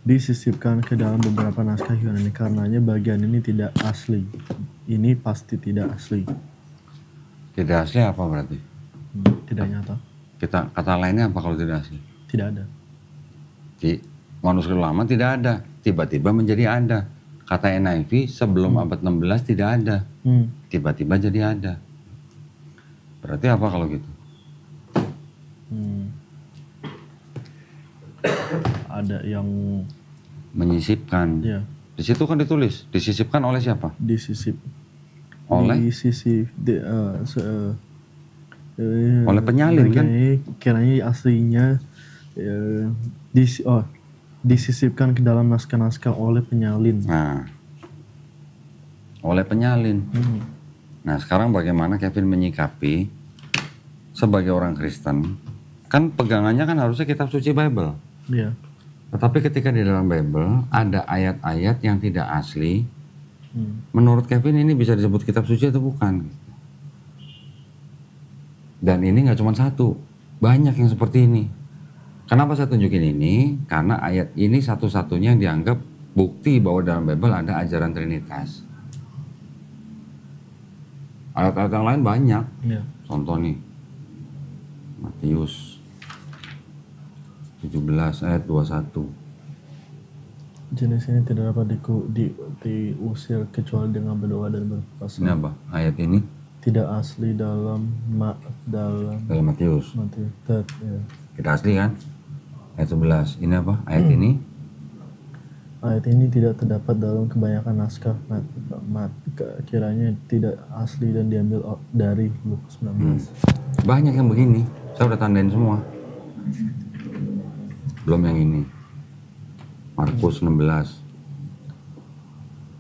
disisipkan ke dalam beberapa naskah Yunani. Karenanya bagian ini tidak asli. Ini pasti tidak asli. Tidak asli apa berarti? Tidak nyata. Kata lainnya apa kalau tidak asli? Tidak ada. Di manuskrip lama tidak ada, tiba-tiba menjadi ada. Kata NIV sebelum abad 16 tidak ada, tiba-tiba jadi ada. Berarti apa kalau gitu? Ada yang menyisipkan. Ya. Di situ kan ditulis, disisipkan oleh siapa? Disisip. Oleh? Disisip. Oleh penyalin kan? Kiranya aslinya disisipkan ke dalam naskah-naskah oleh penyalin. Nah, oleh penyalin. Nah sekarang bagaimana Kevin menyikapi sebagai orang Kristen, kan pegangannya kan harusnya kitab suci Bible. Iya. Tetapi ketika di dalam Bible ada ayat-ayat yang tidak asli, menurut Kevin ini bisa disebut kitab suci atau bukan? Dan ini nggak cuma satu, banyak yang seperti ini. Kenapa saya tunjukin ini? Karena ayat ini satu-satunya yang dianggap bukti bahwa dalam Bible ada ajaran Trinitas. Ayat-ayat yang lain banyak. Iya. Contoh nih, Matius 17 ayat 21. Jenis ini tidak dapat diusir kecuali dengan berdoa dan berpuasa. Ini apa? Ayat ini Tidak asli dalam dalam Matius. Matius. Ya. Kita asli kan? Ayat 11. Ini apa? Ayat ini Ayat ini tidak terdapat dalam kebanyakan naskah kiranya tidak asli dan diambil dari Lukas 19. banyak yang begini. Saya udah tandain semua. Belum yang ini. Markus 16.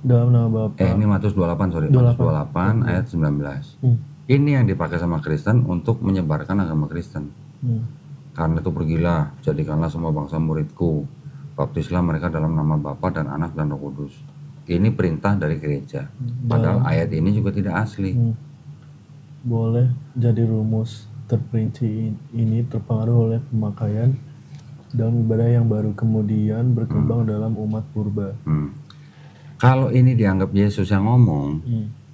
Dalam nama Bapa. Ini Matius 28, sorry. 28. Matius 28 ayat 19. Ini yang dipakai sama Kristen untuk menyebarkan agama Kristen. Karena itu pergilah, jadikanlah semua bangsa muridku. Baptislah mereka dalam nama Bapa dan Anak dan Roh Kudus. Ini perintah dari gereja. Padahal ayat ini juga tidak asli. Boleh jadi rumus terperinci ini terpengaruh oleh pemakaian dalam ibadah yang baru kemudian berkembang dalam umat purba. Kalau ini dianggap Yesus yang ngomong,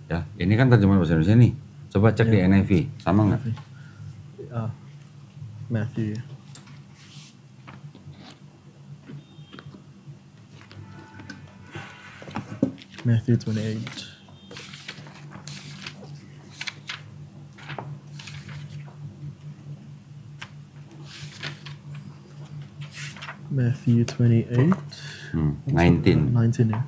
ya ini kan terjemahan bahasa Indonesia nih. Coba cek di NIV, sama nggak? Matthew. Matthew 28. Matthew 28. 19. 19 ya.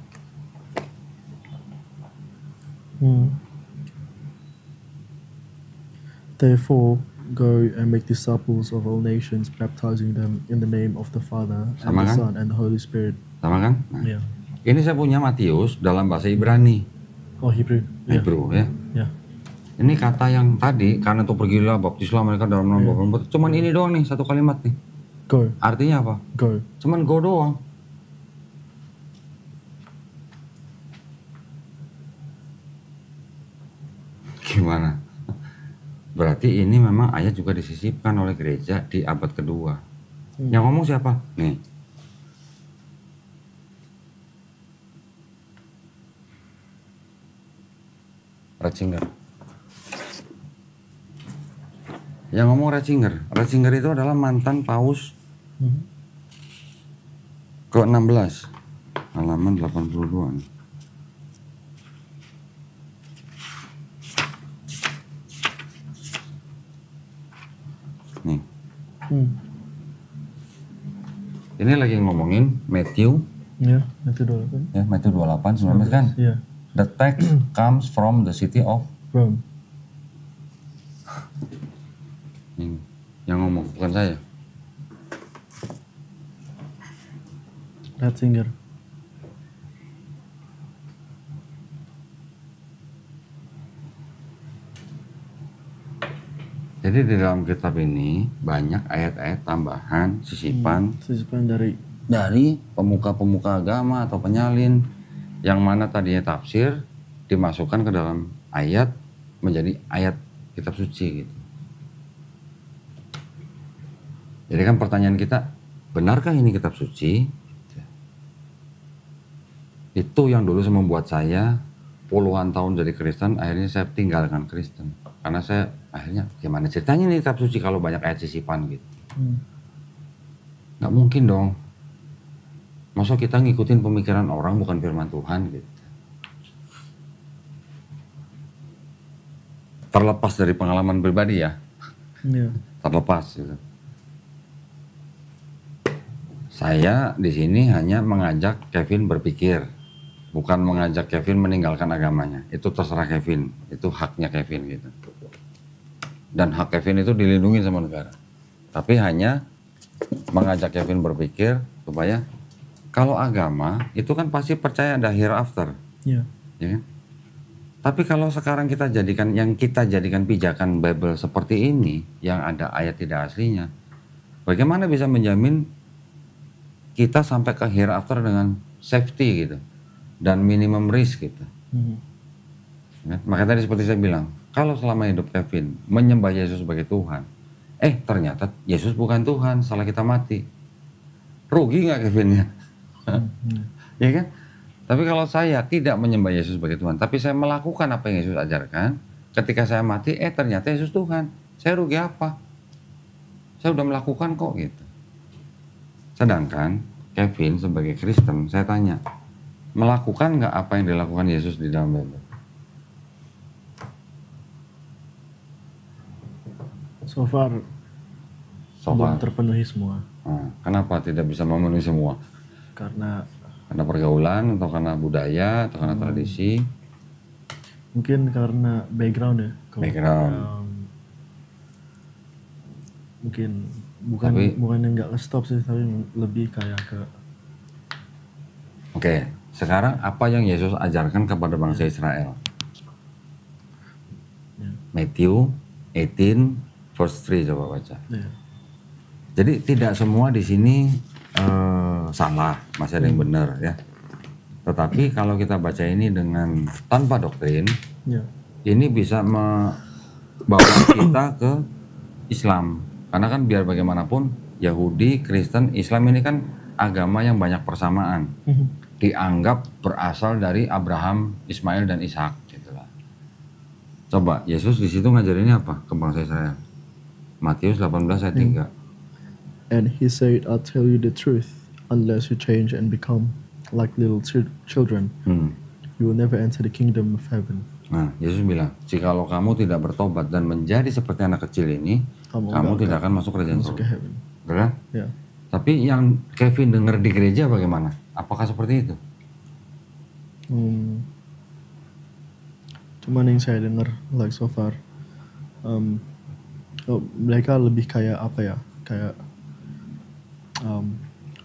Therefore, go and make disciples of all nations, baptizing them in the name of the Father and Sama the kan? Son and the Holy Spirit. Sama kan? Nah, Ya. ini saya punya Matius dalam bahasa Ibrani, Oh, Hebrew. Ya. Hebrew ya. Ya. Ini kata yang tadi, karena itu pergilah, baptislah mereka dalam nama Bapa. Cuman ini doang nih, satu kalimat nih. Go. Artinya apa? Go. Cuman go doang. Gimana? Berarti ini memang ayat juga disisipkan oleh gereja di abad kedua. Yang ngomong siapa? Nih. Ratzinger. Yang ngomong Ratzinger. Ratzinger itu adalah mantan paus ke-16. Halaman 82 nih. Nih. Ini lagi ngomongin Matthew. Ya, itu dulu kan. Ya, Matthew 28, 19 kan? Ya. The text comes from the city of Rome. ini. Yang ngomong bukan saya. Ratzinger. Jadi di dalam kitab ini banyak ayat-ayat tambahan, sisipan Sisipan dari pemuka-pemuka agama atau penyalin yang mana tadinya tafsir dimasukkan ke dalam ayat menjadi ayat kitab suci gitu. Jadi kan pertanyaan kita, benarkah ini kitab suci? Itu yang dulu membuat saya puluhan tahun jadi Kristen, akhirnya saya tinggalkan Kristen. Karena saya akhirnya gimana ceritanya nih kitab suci kalau banyak ayat sisipan gitu. Nggak mungkin dong. Masa kita ngikutin pemikiran orang bukan firman Tuhan gitu. Terlepas dari pengalaman pribadi ya. ya. Terlepas gitu. Saya di sini hanya mengajak Kevin berpikir, bukan mengajak Kevin meninggalkan agamanya. Itu terserah Kevin, itu haknya Kevin gitu. Dan hak Kevin itu dilindungi sama negara. Tapi hanya mengajak Kevin berpikir supaya kalau agama itu kan pasti percaya ada hereafter, Ya. ya kan? Tapi kalau sekarang kita jadikan pijakan Bible seperti ini, yang ada ayat tidak aslinya, bagaimana bisa menjamin kita sampai ke hereafter dengan safety gitu dan minimum risk gitu? Ya, makanya tadi seperti saya bilang, kalau selama hidup Kevin menyembah Yesus sebagai Tuhan, ternyata Yesus bukan Tuhan, salah kita mati, rugi nggak Kevinnya? Ya kan? Tapi kalau saya tidak menyembah Yesus sebagai Tuhan, tapi saya melakukan apa yang Yesus ajarkan, ketika saya mati, ternyata Yesus Tuhan, saya rugi apa? Saya udah melakukan kok gitu. Sedangkan Kevin sebagai Kristen, saya tanya, melakukan nggak apa yang dilakukan Yesus di dalam Bible? So far belum terpenuhi semua. Nah, kenapa tidak bisa memenuhi semua? Karena pergaulan, atau karena budaya, atau karena tradisi? Mungkin karena background ya. Background. Mungkin bukan yang nggak stop sih, tapi lebih kayak ke. Oke, sekarang apa yang Yesus ajarkan kepada bangsa Israel? Matthew 18 verse 3, coba baca. Jadi tidak semua di sini salah, masih ada yang benar ya. Tetapi kalau kita baca ini dengan tanpa doktrin, ini bisa membawa kita ke Islam. Karena kan biar bagaimanapun Yahudi, Kristen, Islam ini kan agama yang banyak persamaan. Dianggap berasal dari Abraham, Ismail dan Ishak gitulah. Coba Yesus di situ ngajarinnya apa ke bangsa Israel? Matius 18 ayat 3. And he said, I'll tell you the truth, unless you change and become like little children, you will never enter the kingdom of heaven. Nah, Yesus bilang, jikalau kamu tidak bertobat dan menjadi seperti anak kecil ini, kamu tidak akan masuk kerajaan surga. Betul kan? Ya. Tapi yang Kevin dengar di gereja bagaimana? Apakah seperti itu? Cuman yang saya dengar like so far, mereka lebih kayak apa ya? Kayak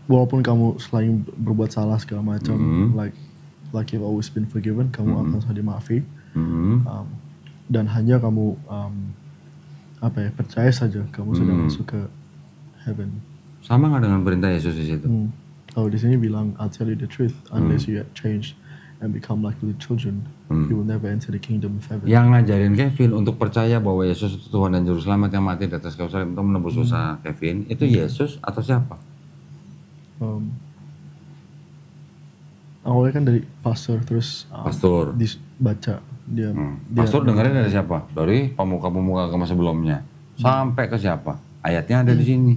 walaupun kamu selain berbuat salah segala macam, like you've always been forgiven, kamu akan selalu dimaafi, dan hanya kamu percaya saja kamu sudah masuk ke heaven. Sama nggak dengan perintah Yesus di situ? Kalau di sini bilang, I'll tell you the truth, unless you get changed and become like little children, you will never enter the kingdom of heaven. Yang ngajarin Kevin untuk percaya bahwa Yesus itu Tuhan dan Juru Selamat yang mati di atas kayu salib untuk menebus dosa Kevin, itu Yesus atau siapa? Awalnya kan dari pastor, terus pastor baca dia. Pastor dengerin dari siapa? Dari pemuka-pemuka agama sebelumnya. Sampai ke siapa? Ayatnya ada di sini.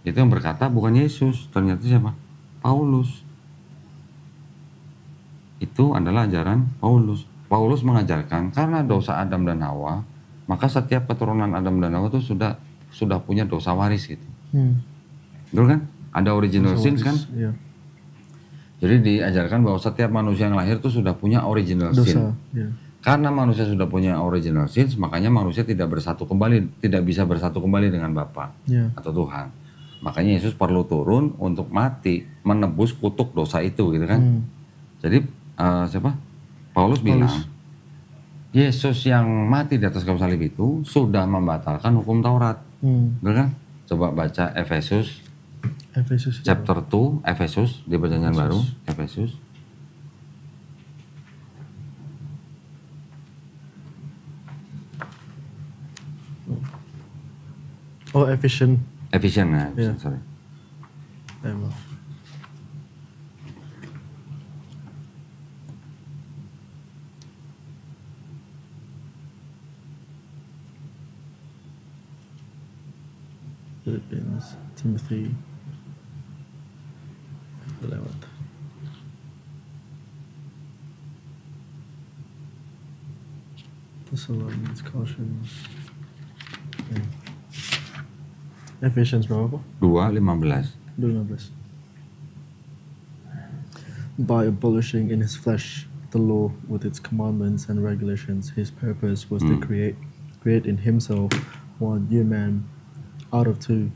Itu yang berkata bukan Yesus, ternyata siapa? Paulus. Itu adalah ajaran Paulus. Paulus mengajarkan karena dosa Adam dan Hawa, maka setiap keturunan Adam dan Hawa itu sudah punya dosa waris gitu. Betul kan? Ada original sins kan? Iya. Jadi diajarkan bahwa setiap manusia yang lahir itu sudah punya original sin. Iya. Karena manusia sudah punya original sins, makanya manusia tidak bisa bersatu kembali dengan Bapa atau Tuhan. Makanya Yesus perlu turun untuk mati, menebus kutuk dosa itu gitu kan. Jadi Paulus bilang, Yesus yang mati di atas kayu salib itu sudah membatalkan hukum Taurat. Betul kan? Coba baca Efesus chapter 2, Efesus di Perjanjian Baru, Efesus. Oh, Ephesians. Sorry. Philippians, Timothy. Thessalonians, Colossians. Ephesians berapa? 2:15. 2:15. By abolishing in his flesh the law with its commandments and regulations, his purpose was to create in himself one new man out of two,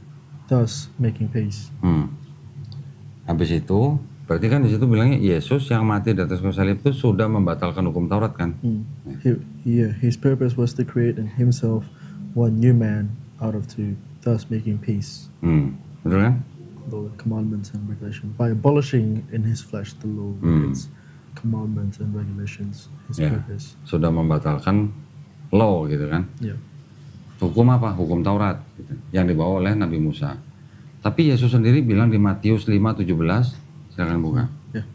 thus making peace. Habis itu Berarti kan di situ bilangnya Yesus yang mati di atas kayu salib itu sudah membatalkan hukum Taurat kan? His purpose was to create in himself one new man out of two, thus making peace. Betul kan? The commandments and regulations by abolishing in his flesh the law with its commandments and regulations. His Ya, purpose. sudah membatalkan law gitu kan? Yeah. Hukum apa? Hukum Taurat gitu, yang dibawa oleh Nabi Musa. Tapi Yesus sendiri bilang di Matius 5:17, silakan buka. Yeah.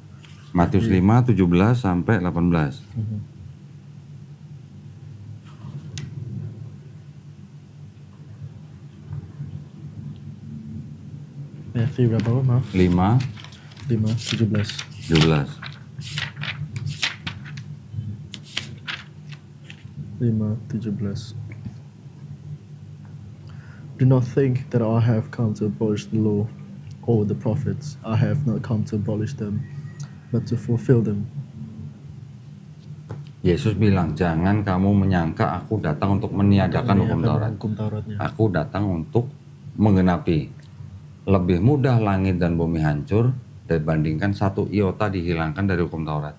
Matius 5:17 sampai 18. Matthew berapa maaf? 5:17. 5:17. 5:17. Do not think that I have come to abolish the law or the prophets. I have not come to abolish them, but to fulfill them. Yesus bilang, jangan kamu menyangka aku datang untuk meniadakan hukum Taurat. Hukum Tauratnya. Aku datang untuk menggenapi. Lebih mudah langit dan bumi hancur dibandingkan satu iota dihilangkan dari hukum Taurat.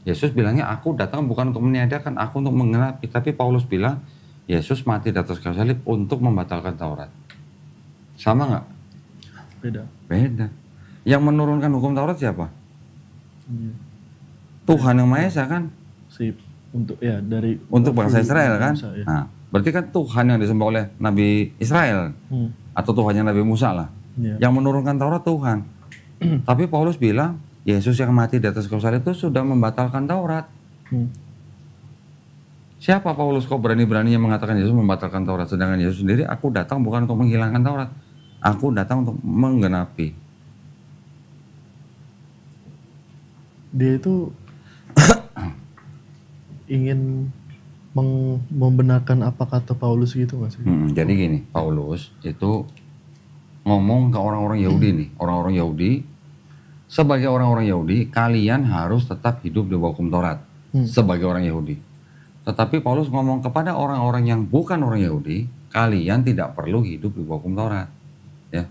Yesus bilangnya, aku datang bukan untuk meniadakan, aku untuk menggenapi. Tapi Paulus bilang, Yesus mati di atas kayu salib untuk membatalkan Taurat. Sama nggak? Beda. Beda. Yang menurunkan hukum Taurat siapa? Tuhan yang Maha Esa kan? Dari Untuk bangsa Israel kan? Bangsa, ya. Nah, berarti kan Tuhan yang disembah oleh Nabi Israel atau Tuhan yang Nabi Musa lah. Ya. Yang menurunkan Taurat Tuhan. Tapi Paulus bilang Yesus yang mati di atas kayu salib itu sudah membatalkan Taurat. Siapa Paulus kok berani-beraninya mengatakan Yesus membatalkan Taurat, sedangkan Yesus sendiri, aku datang bukan untuk menghilangkan Taurat, aku datang untuk menggenapi. Dia itu ingin membenarkan apa kata Paulus gitu nggak sih? Jadi gini, Paulus itu ngomong ke orang-orang Yahudi nih, orang-orang Yahudi, sebagai orang-orang Yahudi, kalian harus tetap hidup di bawah hukum Taurat, sebagai orang Yahudi. Tetapi Paulus ngomong kepada orang-orang yang bukan orang Yahudi, kalian tidak perlu hidup di bawah hukum Taurat. Ya.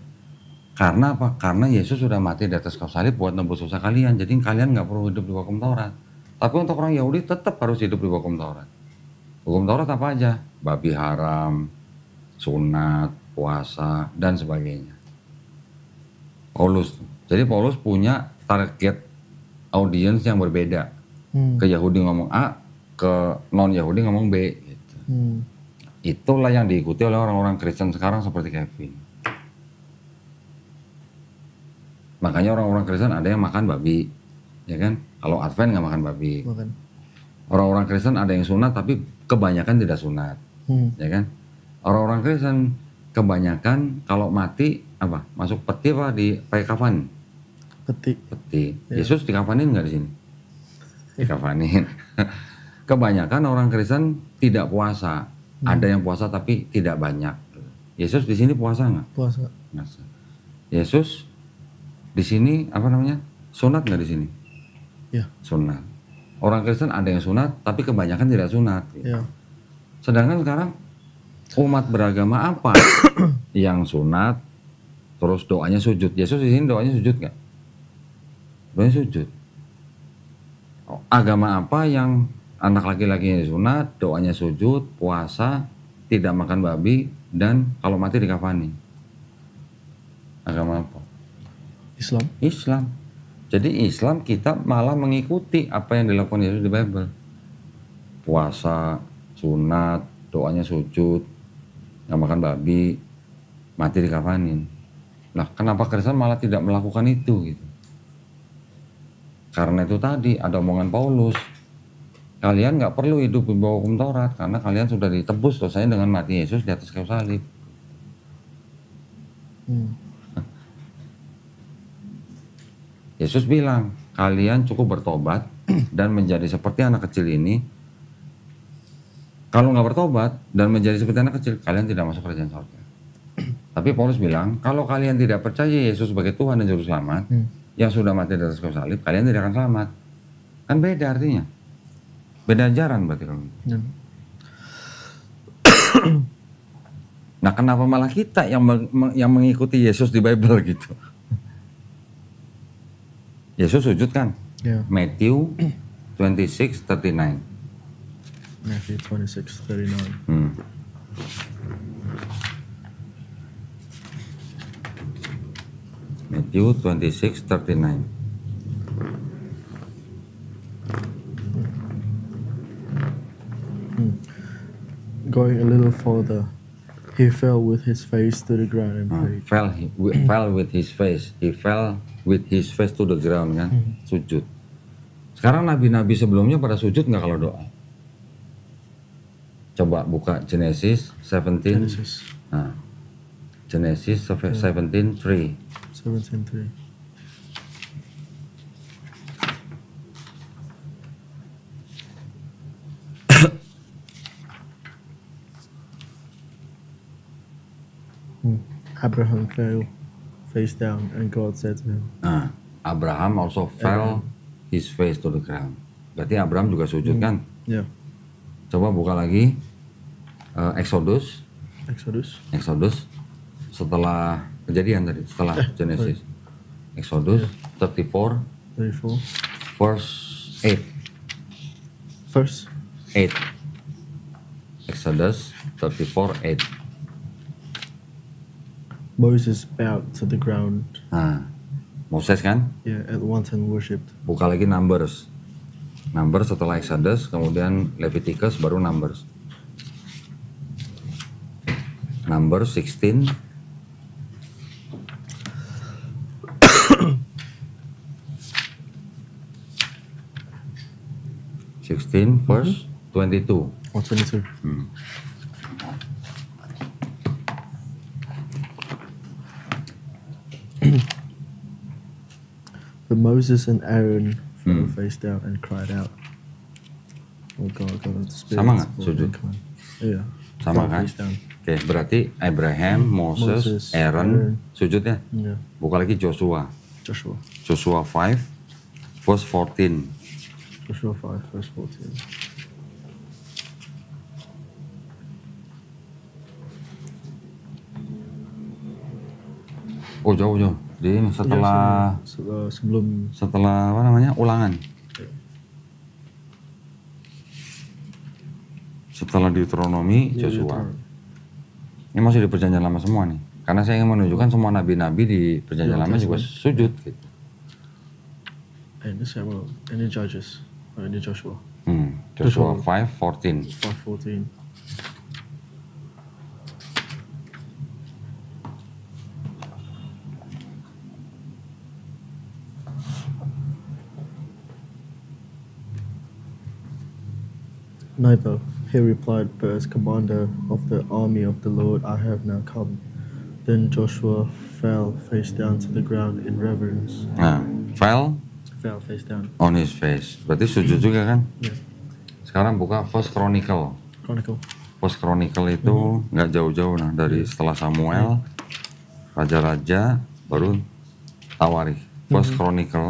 Karena apa? Karena Yesus sudah mati di atas kayu salib buat nembus dosa kalian, jadi kalian nggak perlu hidup di bawah hukum Taurat. Tapi untuk orang Yahudi tetap harus hidup di bawah hukum Taurat. Hukum Taurat apa aja? Babi haram, sunat, puasa, dan sebagainya. Paulus. Jadi Paulus punya target audiens yang berbeda. Ke Yahudi ngomong A, ke non-Yahudi ngomong B. Gitu. Itulah yang diikuti oleh orang-orang Kristen sekarang seperti Kevin. Makanya orang-orang Kristen ada yang makan babi, ya kan? Kalau Advent nggak makan babi. Orang-orang Kristen ada yang sunat tapi kebanyakan tidak sunat, ya kan? Orang-orang Kristen kebanyakan kalau mati apa? Masuk peti apa di pakai kafan? Peti. Ya. Yesus dikafanin nggak di sini? Dikafanin. Kebanyakan orang Kristen tidak puasa. Ada yang puasa tapi tidak banyak. Yesus di sini puasa nggak? Puasa. Yesus di sini apa namanya? Sunat nggak di sini? Ya. Sunat. Orang Kristen ada yang sunat tapi kebanyakan tidak sunat. Gitu. Ya. Sedangkan sekarang umat beragama apa yang sunat terus doanya sujud? Yesus di sini doanya sujud nggak? Doanya sujud. Agama apa yang anak laki-lakinya sunat, doanya sujud, puasa, tidak makan babi, dan kalau mati dikafani? Agama apa? Islam. Jadi Islam kita malah mengikuti apa yang dilakukan Yesus di Bible. Puasa, sunat, doanya sujud, nggak makan babi, mati dikafanin. Nah, kenapa Kristen malah tidak melakukan itu gitu? Karena itu tadi ada omongan Paulus. Kalian nggak perlu hidup di bawah hukum Taurat karena kalian sudah ditebus dosanya dengan mati Yesus di atas kayu salib. Yesus bilang, kalian cukup bertobat dan menjadi seperti anak kecil ini. Kalau nggak bertobat dan menjadi seperti anak kecil, kalian tidak masuk kerajaan surga. Tapi Paulus bilang, kalau kalian tidak percaya Yesus sebagai Tuhan dan Juru Selamat, yang sudah mati di atas kayu salib, kalian tidak akan selamat. Kan beda artinya. Beda ajaran berarti kalau gitu. Nah, kenapa malah kita yang mengikuti Yesus di Bible gitu? Yesus sujud kan? Yeah. Matthew 26:39. Matthew 26:39. Matthew 26:39. Going a little further, he fell with his face to the ground and prayed. Fell with his face. He fell with his face to the ground kan, sujud. Sekarang nabi-nabi sebelumnya pada sujud nggak kalau doa? Coba buka Genesis 17. Genesis Nah, Genesis 17:3. 17:3. Abraham fell face down, and God said to him. Nah, Abraham also fell his face to the ground. Berarti Abraham juga sujud kan? Yeah. Coba buka lagi Exodus setelah kejadian tadi, setelah Genesis. Exodus 34 verse 8. First, 8. Exodus 34:8. Moses bowed to the ground. Nah, Moses kan? Yeah, at once and worshipped. Buka lagi Numbers. Numbers setelah Exodus, kemudian Leviticus, baru Numbers. Numbers 16. Verse 22. Or 22. But Moses and Aaron fell face down and cried out. Oh God, God of the Spirit. Sama nggak sujud? Iya. Sama Fell kan? face down. Oke, berarti Abraham, Moses, Aaron, sujud ya? Yeah. Buka lagi Joshua. Joshua 5, verse 14. Joshua 5, verse 14. Oh jauh. Di ini setelah sebelum apa namanya? Ulangan. Setelah Deuteronomy, Joshua. Ini masih di Perjanjian Lama semua nih. Karena saya ingin menunjukkan semua nabi-nabi di Perjanjian Lama juga sujud gitu. Ini Samuel, ini Judges, ini Joshua. Joshua 5:14. 5:14. Neither, he replied, but as commander of the army of the Lord I have now come. Then Joshua fell face down to the ground in reverence. Nah, fell Face down. on his face. Berarti sujud juga kan? Yeah. Sekarang buka First Chronicle. First Chronicle itu nggak jauh-jauh nah dari setelah Samuel, raja-raja, baru Tawarikh. First Chronicle.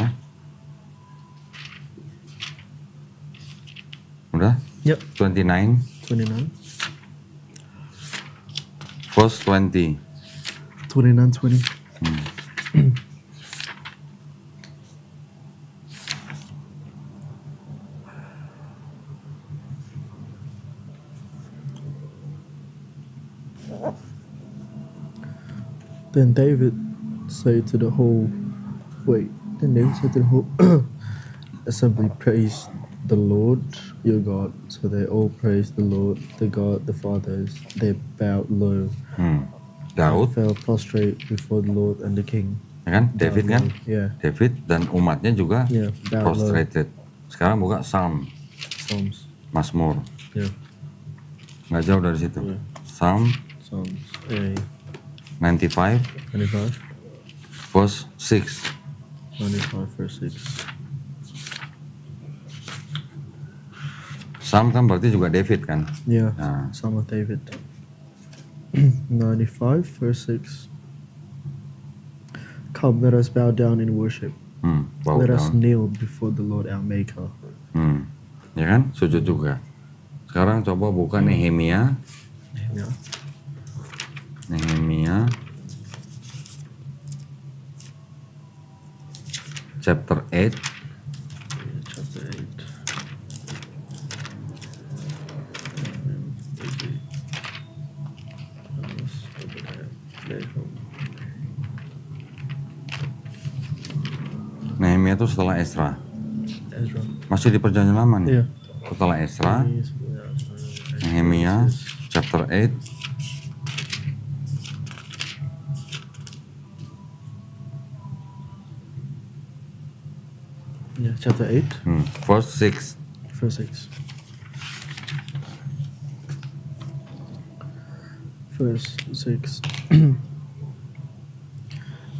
Udah? Yep. 29. Verse 20. 29:20. Then David said to the whole assembly, praise the Lord your God. So they all praised the Lord, the God, the fathers. They bowed low. Daud, Fell prostrate before the Lord and the king. ya kan? David kan? Yeah. David dan umatnya juga Yeah, bowed low. prostrated. Sekarang buka Psalms, Mazmur. Yeah. Nggak jauh dari situ. Yeah. Psalm Psalms. 95, 25. verse 6. 95 verse 6. Psalm kan berarti juga David kan? Yeah. Nah, Psalm of David. 95 verse 6. Come, let us bow down in worship. bow Let us down. kneel before the Lord our Maker. Ya kan? Sujud juga. Sekarang coba buka Nehemia. Yeah. Nehemia chapter 8. Chapter 8. Nehemia itu setelah Ezra. Ezra. Masih di perjanjian lama nih. Iya. Setelah Ezra, Ini sebenarnya Nehemia chapter 8. Yeah, chapter 8, Verse 6. verse 6. Verse 6.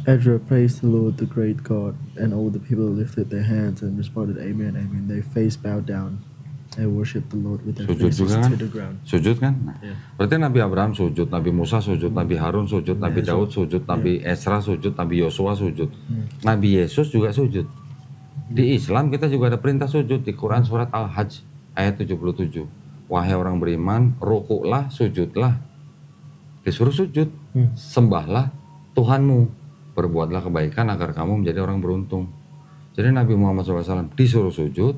Ezra praised the Lord, the great God, and all the people lifted their hands and responded, Amen, Amen. Their face bowed down and worshipped the Lord with their Sujud faces juga kan? to the ground. Sujud kan? Nah, Iya. berarti Nabi Abraham sujud, Nabi Musa sujud, Nabi Harun sujud, Nabi Daud sujud, Nabi Ezra sujud, Nabi Yosua sujud. Nabi Yesus juga sujud. Di Islam kita juga ada perintah sujud di Quran surat Al-Hajj ayat 77. Wahai orang beriman, rukuklah, sujudlah. Disuruh sujud, sembahlah Tuhanmu. Berbuatlah kebaikan agar kamu menjadi orang beruntung. Jadi Nabi Muhammad SAW disuruh sujud,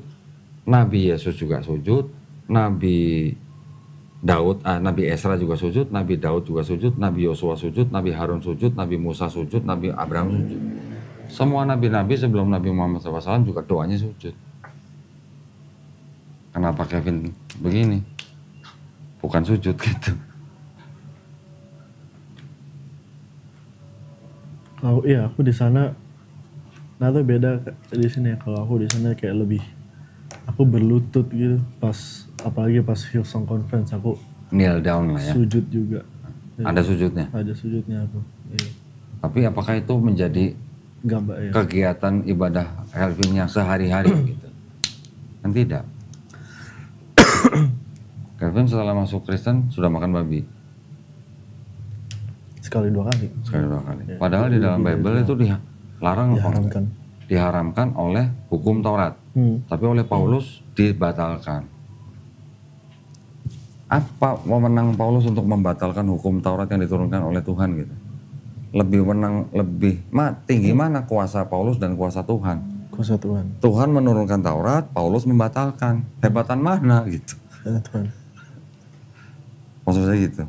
Nabi Yesus juga sujud, Nabi Daud, Nabi Ezra juga sujud, Nabi Daud juga sujud, Nabi Yosua sujud, Nabi Harun sujud, Nabi Musa sujud, Nabi Abraham sujud. Semua nabi-nabi sebelum Nabi Muhammad SAW juga doanya sujud. Kenapa Kevin begini? Bukan sujud gitu. Oh iya, aku di sana Nata beda di sini. Kalau aku di sana kayak lebih aku berlutut gitu pas, apalagi pas Hillsong Conference aku Kneel down lah ya. sujud juga. Ada sujudnya. Ada sujudnya aku. Iya. Tapi apakah itu menjadi Gambar ya. kegiatan ibadah Kelvin yang sehari-hari gitu? Kan tidak. Kelvin setelah masuk Kristen sudah makan babi Sekali dua kali. sekali dua kali. Ya, Padahal di dalam lebih Bible dari itu dilarang apa enggak? diharamkan. Diharamkan oleh hukum Taurat, tapi oleh Paulus dibatalkan. Apa wewenang Paulus untuk membatalkan hukum Taurat yang diturunkan oleh Tuhan gitu? Tinggi mana kuasa Paulus dan kuasa Tuhan? Kuasa Tuhan. Tuhan menurunkan Taurat, Paulus membatalkan. Hebatan mana gitu? Ya Tuhan. Maksud saya gitu.